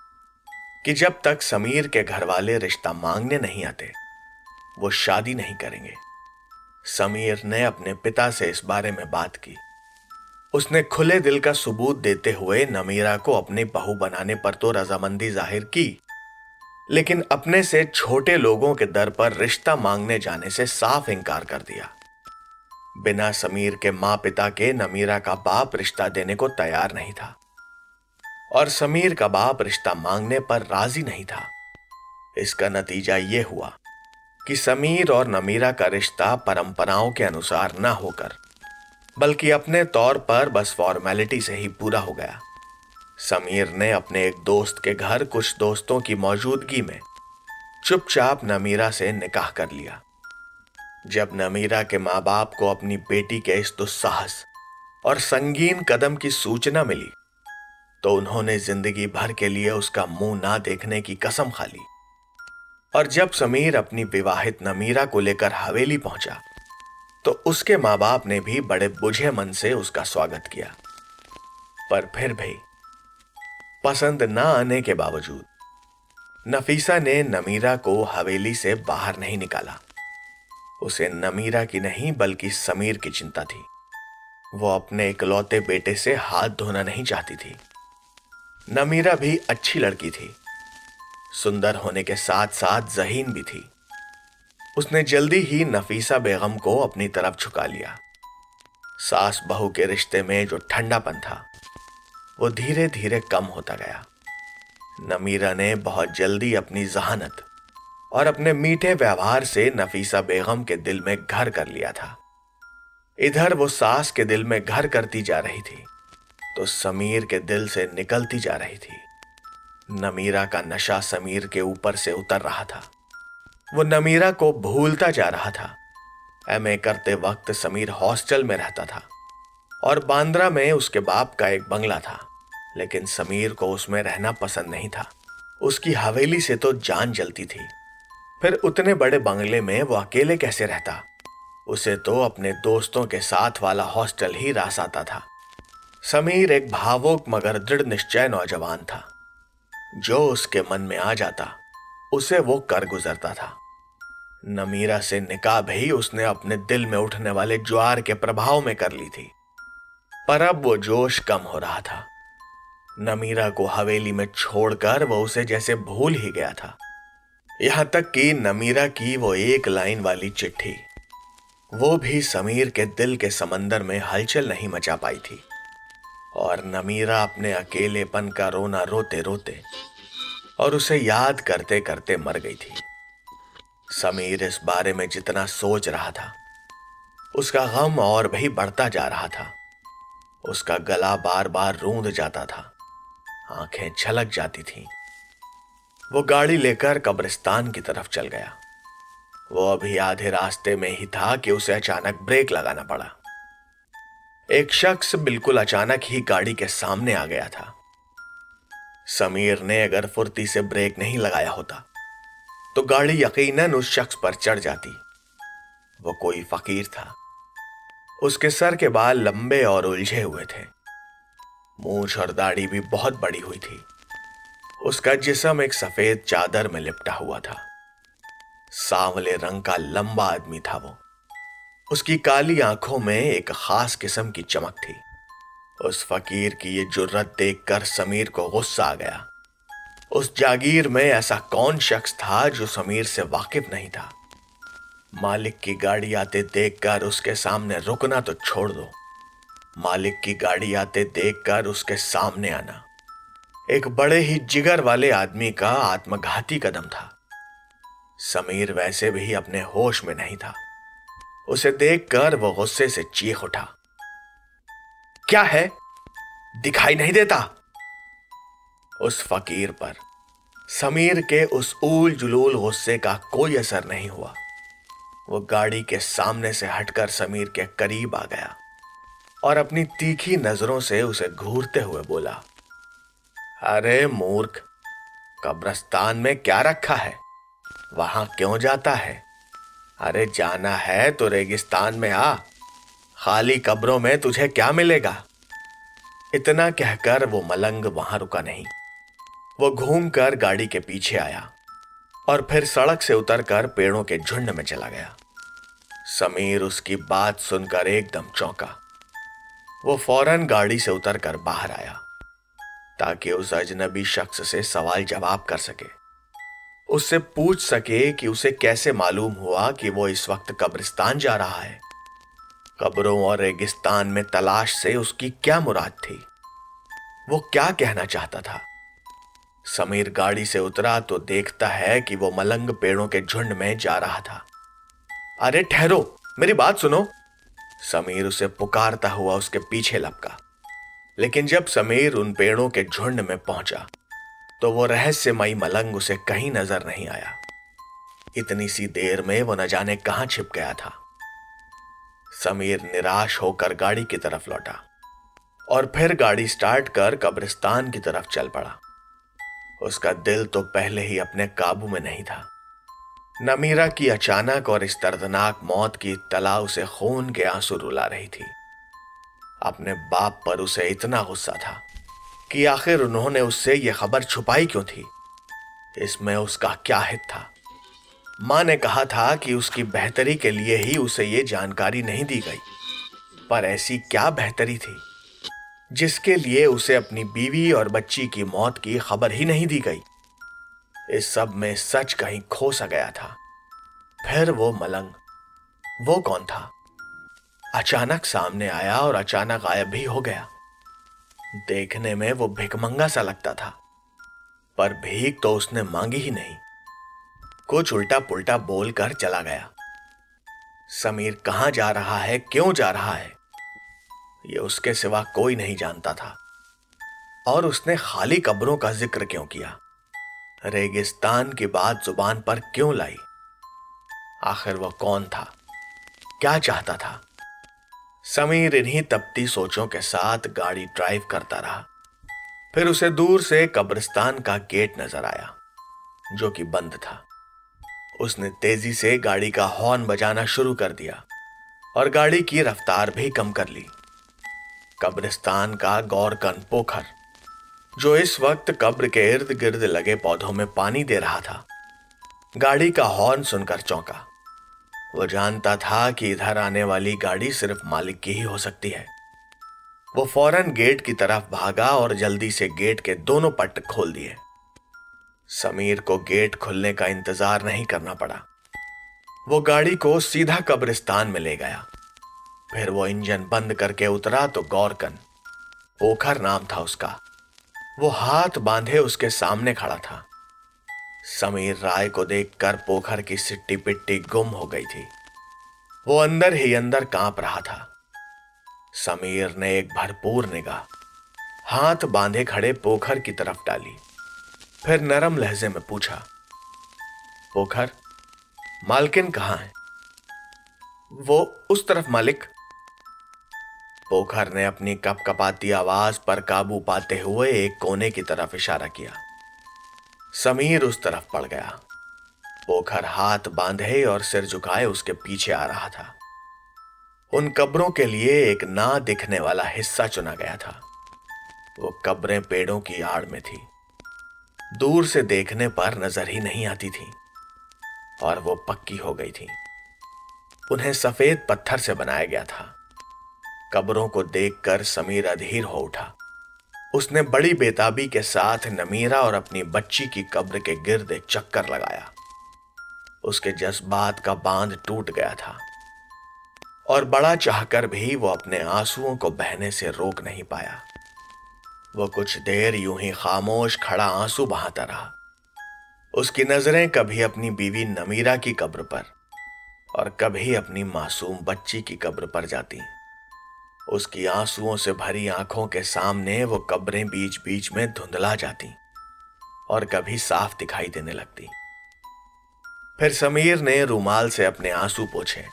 कि जब तक समीर के घर वाले रिश्ता मांगने नहीं आते वो शादी नहीं करेंगे। समीर ने अपने पिता से इस बारे में बात की। उसने खुले दिल का सबूत देते हुए नमीरा को अपनी बहू बनाने पर तो रजामंदी जाहिर की, लेकिन अपने से छोटे लोगों के दर पर रिश्ता मांगने जाने से साफ इनकार कर दिया। बिना समीर के मां पिता के नमीरा का बाप रिश्ता देने को तैयार नहीं था और समीर का बाप रिश्ता मांगने पर राजी नहीं था। इसका नतीजा यह हुआ कि समीर और नमीरा का रिश्ता परंपराओं के अनुसार न होकर बल्कि अपने तौर पर बस फॉर्मेलिटी से ही पूरा हो गया। समीर ने अपने एक दोस्त के घर कुछ दोस्तों की मौजूदगी में चुपचाप नमीरा से निकाह कर लिया। जब नमीरा के माँ बाप को अपनी बेटी के इस दुस्साहस और संगीन कदम की सूचना मिली तो उन्होंने जिंदगी भर के लिए उसका मुंह ना देखने की कसम खा ली। और जब समीर अपनी विवाहित नमीरा को लेकर हवेली पहुंचा तो उसके माँ बाप ने भी बड़े बुझे मन से उसका स्वागत किया। पर फिर भी पसंद ना आने के बावजूद नफीसा ने नमीरा को हवेली से बाहर नहीं निकाला। उसे नमीरा की नहीं बल्कि समीर की चिंता थी। वो अपने इकलौते बेटे से हाथ धोना नहीं चाहती थी। नमीरा भी अच्छी लड़की थी, सुंदर होने के साथ साथ ज़हीन भी थी। उसने जल्दी ही नफीसा बेगम को अपनी तरफ झुका लिया। सास बहू के रिश्ते में जो ठंडापन था वो धीरे धीरे कम होता गया। नमीरा ने बहुत जल्दी अपनी जहानत और अपने मीठे व्यवहार से नफीसा बेगम के दिल में घर कर लिया था। इधर वो सास के दिल में घर करती जा रही थी तो समीर के दिल से निकलती जा रही थी। नमीरा का नशा समीर के ऊपर से उतर रहा था। वो नमीरा को भूलता जा रहा था। एमए करते वक्त समीर हॉस्टल में रहता था और बांद्रा में उसके बाप का एक बंगला था, लेकिन समीर को उसमें रहना पसंद नहीं था। उसकी हवेली से तो जान जलती थी, फिर उतने बड़े बंगले में वो अकेले कैसे रहता। उसे तो अपने दोस्तों के साथ वाला हॉस्टल ही रास आता था। समीर एक भावुक मगर दृढ़ निश्चय नौजवान था। जो उसके मन में आ जाता उसे वो कर गुजरता था। नमीरा से निकाह भी उसने अपने दिल में उठने वाले ज्वार के प्रभाव में कर ली थी, पर अब वो जोश कम हो रहा था। नमीरा को हवेली में छोड़कर वो उसे जैसे भूल ही गया था। यहां तक कि नमीरा की वो एक लाइन वाली चिट्ठी, वो भी समीर के दिल के समंदर में हलचल नहीं मचा पाई थी। और नमीरा अपने अकेलेपन का रोना रोते रोते और उसे याद करते करते मर गई थी। समीर इस बारे में जितना सोच रहा था उसका गम और भी बढ़ता जा रहा था। उसका गला बार बार रूंध जाता था, आंखें छलक जाती थीं। वो गाड़ी लेकर कब्रिस्तान की तरफ चल गया। वो अभी आधे रास्ते में ही था कि उसे अचानक ब्रेक लगाना पड़ा। एक शख्स बिल्कुल अचानक ही गाड़ी के सामने आ गया था। समीर ने अगर फुर्ती से ब्रेक नहीं लगाया होता तो गाड़ी यकीनन उस शख्स पर चढ़ जाती। वो कोई फकीर था। उसके सर के बाल लंबे और उलझे हुए थे। मूंछ और दाढ़ी भी बहुत बड़ी हुई थी। उसका जिस्म एक सफेद चादर में लिपटा हुआ था। सांवले रंग का लंबा आदमी था वो। उसकी काली आंखों में एक खास किस्म की चमक थी। उस फकीर की ये जुर्रत देखकर समीर को गुस्सा आ गया। उस जागीर में ऐसा कौन शख्स था जो समीर से वाकिफ नहीं था। मालिक की गाड़ी आते देखकर उसके सामने रुकना तो छोड़ दो, मालिक की गाड़ी आते देखकर उसके सामने आना एक बड़े ही जिगर वाले आदमी का आत्मघाती कदम था। समीर वैसे भी अपने होश में नहीं था। उसे देखकर वो गुस्से से चीख उठा, क्या है, दिखाई नहीं देता? उस फकीर पर समीर के उस ऊल जुलूल गुस्से का कोई असर नहीं हुआ। वो गाड़ी के सामने से हटकर समीर के करीब आ गया। और अपनी तीखी नजरों से उसे घूरते हुए बोला, अरे मूर्ख, कब्रिस्तान में क्या रखा है? वहां क्यों जाता है? अरे जाना है तो रेगिस्तान में आ, खाली कब्रों में तुझे क्या मिलेगा? इतना कहकर वो मलंग वहां रुका नहीं। वो घूमकर गाड़ी के पीछे आया और फिर सड़क से उतरकर पेड़ों के झुंड में चला गया। समीर उसकी बात सुनकर एकदम चौंका। वो फौरन गाड़ी से उतरकर बाहर आया ताकि उस अजनबी शख्स से सवाल जवाब कर सके, उससे पूछ सके कि उसे कैसे मालूम हुआ कि वो इस वक्त कब्रिस्तान जा रहा है। कब्रों और रेगिस्तान में तलाश से उसकी क्या मुराद थी? वो क्या कहना चाहता था? समीर गाड़ी से उतरा तो देखता है कि वो मलंग पेड़ों के झुंड में जा रहा था। अरे ठहरो, मेरी बात सुनो। समीर उसे पुकारता हुआ उसके पीछे लपका, लेकिन जब समीर उन पेड़ों के झुंड में पहुंचा तो वो रहस्यमयी मलंग उसे कहीं नजर नहीं आया। इतनी सी देर में वो न जाने कहां छिप गया था। समीर निराश होकर गाड़ी की तरफ लौटा और फिर गाड़ी स्टार्ट कर कब्रिस्तान की तरफ चल पड़ा। उसका दिल तो पहले ही अपने काबू में नहीं था। नमीरा की अचानक और इस दर्दनाक मौत की इत्तला उसे खून के आंसू रुला रही थी। अपने बाप पर उसे इतना गुस्सा था कि आखिर उन्होंने उससे यह खबर छुपाई क्यों थी? इसमें उसका क्या हित था? मां ने कहा था कि उसकी बेहतरी के लिए ही उसे यह जानकारी नहीं दी गई, पर ऐसी क्या बेहतरी थी जिसके लिए उसे अपनी बीवी और बच्ची की मौत की खबर ही नहीं दी गई? इस सब में सच कहीं खो सा गया था। फिर वो मलंग, वो कौन था? अचानक सामने आया और अचानक गायब भी हो गया। देखने में वो भिखमंगा सा लगता था, पर भीख तो उसने मांगी ही नहीं। कुछ उल्टा पुल्टा बोलकर चला गया। समीर कहां जा रहा है, क्यों जा रहा है, ये उसके सिवा कोई नहीं जानता था। और उसने खाली कब्रों का जिक्र क्यों किया? रेगिस्तान की बात जुबान पर क्यों लाई? आखिर वो कौन था? क्या चाहता था? समीर इन्हीं तपती सोचों के साथ गाड़ी ड्राइव करता रहा। फिर उसे दूर से कब्रिस्तान का गेट नजर आया जो कि बंद था। उसने तेजी से गाड़ी का हॉर्न बजाना शुरू कर दिया और गाड़ी की रफ्तार भी कम कर ली। कब्रिस्तान का गौरकन पोखर, जो इस वक्त कब्र के इर्द गिर्द लगे पौधों में पानी दे रहा था, गाड़ी का हॉर्न सुनकर चौंका। वो जानता था कि इधर आने वाली गाड़ी सिर्फ मालिक की ही हो सकती है। वो फौरन गेट की तरफ भागा और जल्दी से गेट के दोनों पट्ट खोल दिए। समीर को गेट खुलने का इंतजार नहीं करना पड़ा। वो गाड़ी को सीधा कब्रिस्तान में ले गया। फिर वो इंजन बंद करके उतरा तो गौरकन, पोखर नाम था उसका, वो हाथ बांधे उसके सामने खड़ा था। समीर राय को देखकर पोखर की सिट्टी पिट्टी गुम हो गई थी। वो अंदर ही अंदर कांप रहा था। समीर ने एक भरपूर निगाह हाथ बांधे खड़े पोखर की तरफ डाली, फिर नरम लहजे में पूछा, पोखर, मालकिन कहां है? वो उस तरफ मालिक। पोखर ने अपनी कपकपाती आवाज पर काबू पाते हुए एक कोने की तरफ इशारा किया। समीर उस तरफ पड़ गया। पोखर हाथ बांधे और सिर झुकाए उसके पीछे आ रहा था। उन कब्रों के लिए एक ना दिखने वाला हिस्सा चुना गया था। वो कब्रें पेड़ों की आड़ में थी, दूर से देखने पर नजर ही नहीं आती थी, और वो पक्की हो गई थी। उन्हें सफेद पत्थर से बनाया गया था। कब्रों को देखकर समीर अधीर हो उठा। उसने बड़ी बेताबी के साथ नमीरा और अपनी बच्ची की कब्र के गिर्द एक चक्कर लगाया। उसके जज्बात का बांध टूट गया था और बड़ा चाहकर भी वो अपने आंसुओं को बहने से रोक नहीं पाया। वो कुछ देर यूं ही खामोश खड़ा आंसू बहाता रहा। उसकी नजरें कभी अपनी बीवी नमीरा की कब्र पर और कभी अपनी मासूम बच्ची की कब्र पर जाती। उसकी आंसुओं से भरी आंखों के सामने वो कब्रें बीच बीच में धुंधला जाती और कभी साफ दिखाई देने लगती। फिर समीर ने रुमाल से अपने आंसू पोंछे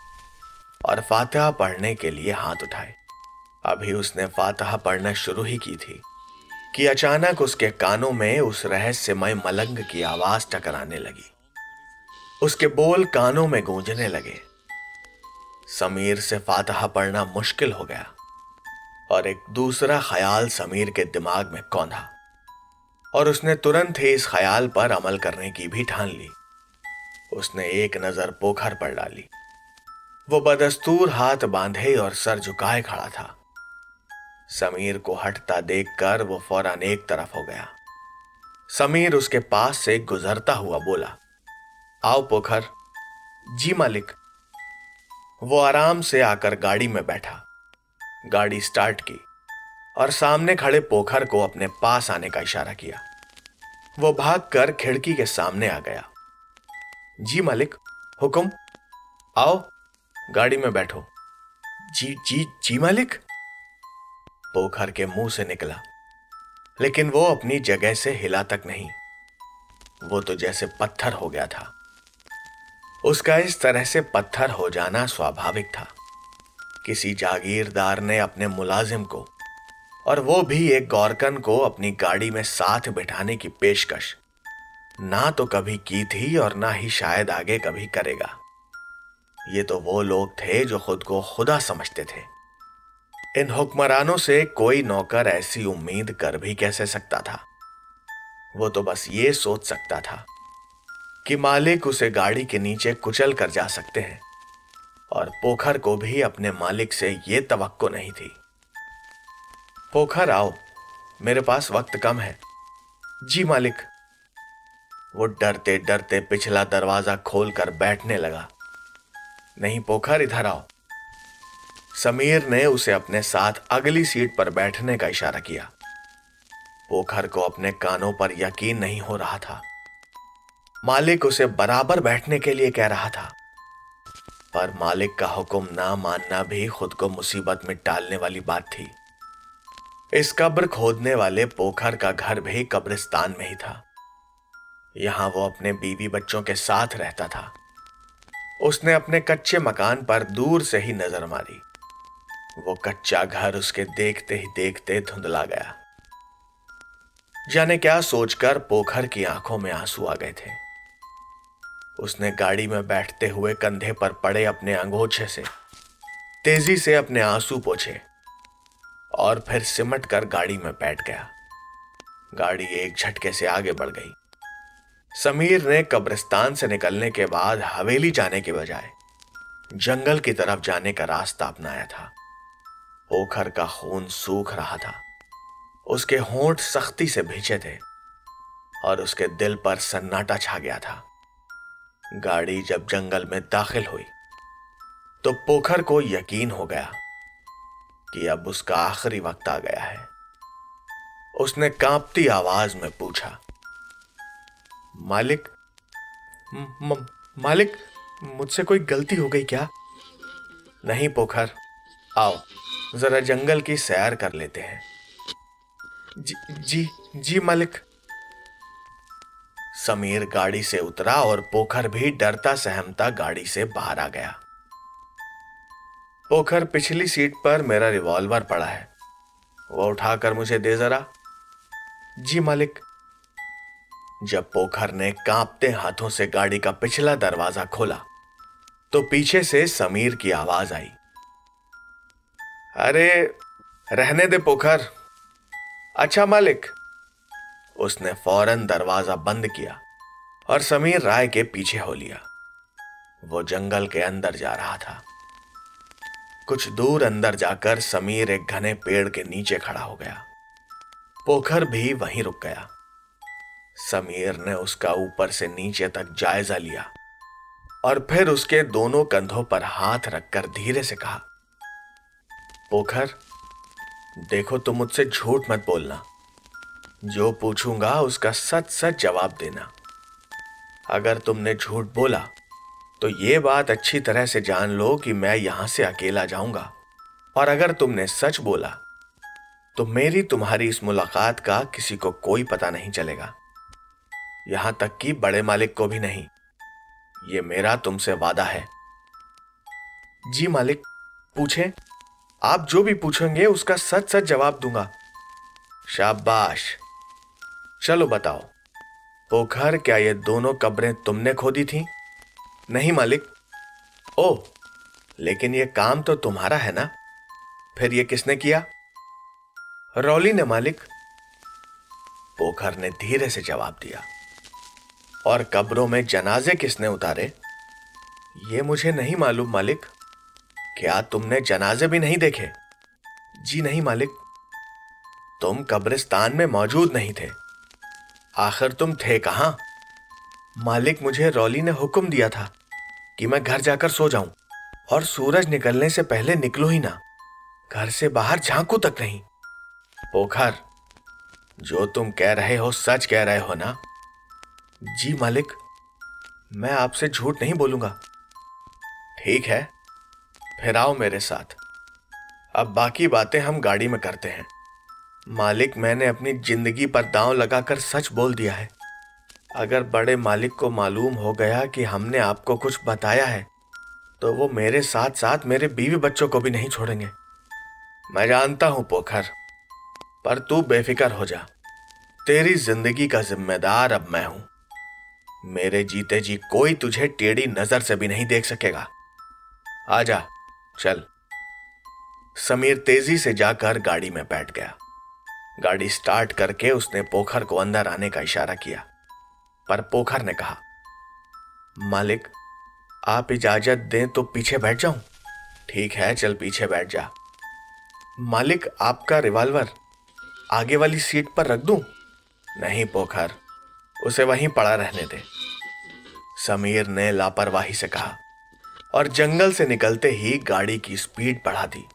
और फातिहा पढ़ने के लिए हाथ उठाए अभी उसने फातहा पढ़ना शुरू ही की थी कि अचानक उसके कानों में उस रहस्यमय मलंग की आवाज टकराने लगी। उसके बोल कानों में गूंजने लगे। समीर से फातहा पढ़ना मुश्किल हो गया और एक दूसरा ख्याल समीर के दिमाग में कौंधा और उसने तुरंत ही इस ख्याल पर अमल करने की भी ठान ली। उसने एक नजर पोखर पर डाली। वो बदस्तूर हाथ बांधे और सर झुकाए खड़ा था। समीर को हटता देखकर वो फौरन एक तरफ हो गया। समीर उसके पास से गुजरता हुआ बोला, आओ पोखर। जी मालिक। वो आराम से आकर गाड़ी में बैठा, गाड़ी स्टार्ट की और सामने खड़े पोखर को अपने पास आने का इशारा किया। वो भागकर खिड़की के सामने आ गया। जी मालिक, हुक्म। आओ, गाड़ी में बैठो। जी जी जी मालिक, पोखर के मुंह से निकला, लेकिन वो अपनी जगह से हिला तक नहीं। वो तो जैसे पत्थर हो गया था। उसका इस तरह से पत्थर हो जाना स्वाभाविक था। किसी जागीरदार ने अपने मुलाजिम को, और वो भी एक गौरकन को, अपनी गाड़ी में साथ बिठाने की पेशकश ना तो कभी की थी और ना ही शायद आगे कभी करेगा। ये तो वो लोग थे जो खुद को खुदा समझते थे। इन हुक्मरानों से कोई नौकर ऐसी उम्मीद कर भी कैसे सकता था। वो तो बस ये सोच सकता था कि मालिक उसे गाड़ी के नीचे कुचल कर जा सकते हैं, और पोखर को भी अपने मालिक से ये तवक्को नहीं थी। पोखर आओ, मेरे पास वक्त कम है। जी मालिक। वो डरते डरते पिछला दरवाजा खोलकर बैठने लगा। नहीं पोखर, इधर आओ। समीर ने उसे अपने साथ अगली सीट पर बैठने का इशारा किया। पोखर को अपने कानों पर यकीन नहीं हो रहा था। मालिक उसे बराबर बैठने के लिए कह रहा था, पर मालिक का हुक्म ना मानना भी खुद को मुसीबत में डालने वाली बात थी। इस कब्र खोदने वाले पोखर का घर भी कब्रिस्तान में ही था। यहां वो अपने बीवी बच्चों के साथ रहता था। उसने अपने कच्चे मकान पर दूर से ही नजर मारी। वो कच्चा घर उसके देखते ही देखते धुंधला गया। जाने क्या सोचकर पोखर की आंखों में आंसू आ गए थे। उसने गाड़ी में बैठते हुए कंधे पर पड़े अपने अंगोछे से तेजी से अपने आंसू पोंछे और फिर सिमट कर गाड़ी में बैठ गया। गाड़ी एक झटके से आगे बढ़ गई। समीर ने कब्रिस्तान से निकलने के बाद हवेली जाने के बजाय जंगल की तरफ जाने का रास्ता अपनाया था। पोखर का खून सूख रहा था। उसके होंठ सख्ती से भींचे थे और उसके दिल पर सन्नाटा छा गया था। गाड़ी जब जंगल में दाखिल हुई तो पोखर को यकीन हो गया कि अब उसका आखिरी वक्त आ गया है। उसने कांपती आवाज में पूछा, मालिक, मालिक, मुझसे कोई गलती हो गई क्या? नहीं पोखर, आओ जरा जंगल की सैर कर लेते हैं। जी जी मालिक। समीर गाड़ी से उतरा और पोखर भी डरता सहमता गाड़ी से बाहर आ गया। पोखर, पिछली सीट पर मेरा रिवॉल्वर पड़ा है, वो उठाकर मुझे दे जरा। जी मालिक। जब पोखर ने कांपते हाथों से गाड़ी का पिछला दरवाजा खोला तो पीछे से समीर की आवाज आई, अरे रहने दे पोखर। अच्छा मालिक। उसने फौरन दरवाजा बंद किया और समीर राय के पीछे हो लिया। वो जंगल के अंदर जा रहा था। कुछ दूर अंदर जाकर समीर एक घने पेड़ के नीचे खड़ा हो गया। पोखर भी वहीं रुक गया। समीर ने उसका ऊपर से नीचे तक जायजा लिया और फिर उसके दोनों कंधों पर हाथ रखकर धीरे से कहा, पोखर, देखो तुम मुझसे झूठ मत बोलना। जो पूछूंगा उसका सच सच जवाब देना। अगर तुमने झूठ बोला तो ये बात अच्छी तरह से जान लो कि मैं यहां से अकेला जाऊंगा, और अगर तुमने सच बोला तो मेरी तुम्हारी इस मुलाकात का किसी को कोई पता नहीं चलेगा, यहां तक कि बड़े मालिक को भी नहीं। ये मेरा तुमसे वादा है। जी मालिक, पूछें, आप जो भी पूछेंगे उसका सच सच जवाब दूंगा। शाबाश। चलो बताओ, पोखर, क्या ये दोनों कब्रें तुमने खोदी थी? नहीं मालिक। ओह, लेकिन ये काम तो तुम्हारा है ना, फिर ये किसने किया? रॉली ने मालिक, पोखर ने धीरे से जवाब दिया। और कब्रों में जनाजे किसने उतारे? ये मुझे नहीं मालूम मालिक। क्या तुमने जनाजे भी नहीं देखे? जी नहीं मालिक। तुम कब्रिस्तान में मौजूद नहीं थे। आखिर तुम थे कहां? मालिक, मुझे रॉली ने हुक्म दिया था कि मैं घर जाकर सो जाऊं और सूरज निकलने से पहले निकलूं ही ना, घर से बाहर झांकू तक नहीं। पोखर, जो तुम कह रहे हो सच कह रहे हो ना? जी मालिक, मैं आपसे झूठ नहीं बोलूंगा। ठीक है, फिर आओ मेरे साथ। अब बाकी बातें हम गाड़ी में करते हैं। मालिक, मैंने अपनी जिंदगी पर दांव लगाकर सच बोल दिया है। अगर बड़े मालिक को मालूम हो गया कि हमने आपको कुछ बताया है तो वो मेरे साथ साथ मेरे बीवी बच्चों को भी नहीं छोड़ेंगे। मैं जानता हूं पोखर, पर तू बेफिक्र हो जा। तेरी जिंदगी का जिम्मेदार अब मैं हूं। मेरे जीते जी कोई तुझे टेढ़ी नजर से भी नहीं देख सकेगा। आजा, चल। समीर तेजी से जाकर गाड़ी में बैठ गया। गाड़ी स्टार्ट करके उसने पोखर को अंदर आने का इशारा किया, पर पोखर ने कहा, मालिक, आप इजाजत दें तो पीछे बैठ जाऊं? ठीक है, चल पीछे बैठ जा। मालिक, आपका रिवॉल्वर आगे वाली सीट पर रख दूं? नहीं पोखर, उसे वहीं पड़ा रहने दे, समीर ने लापरवाही से कहा और जंगल से निकलते ही गाड़ी की स्पीड बढ़ा दी।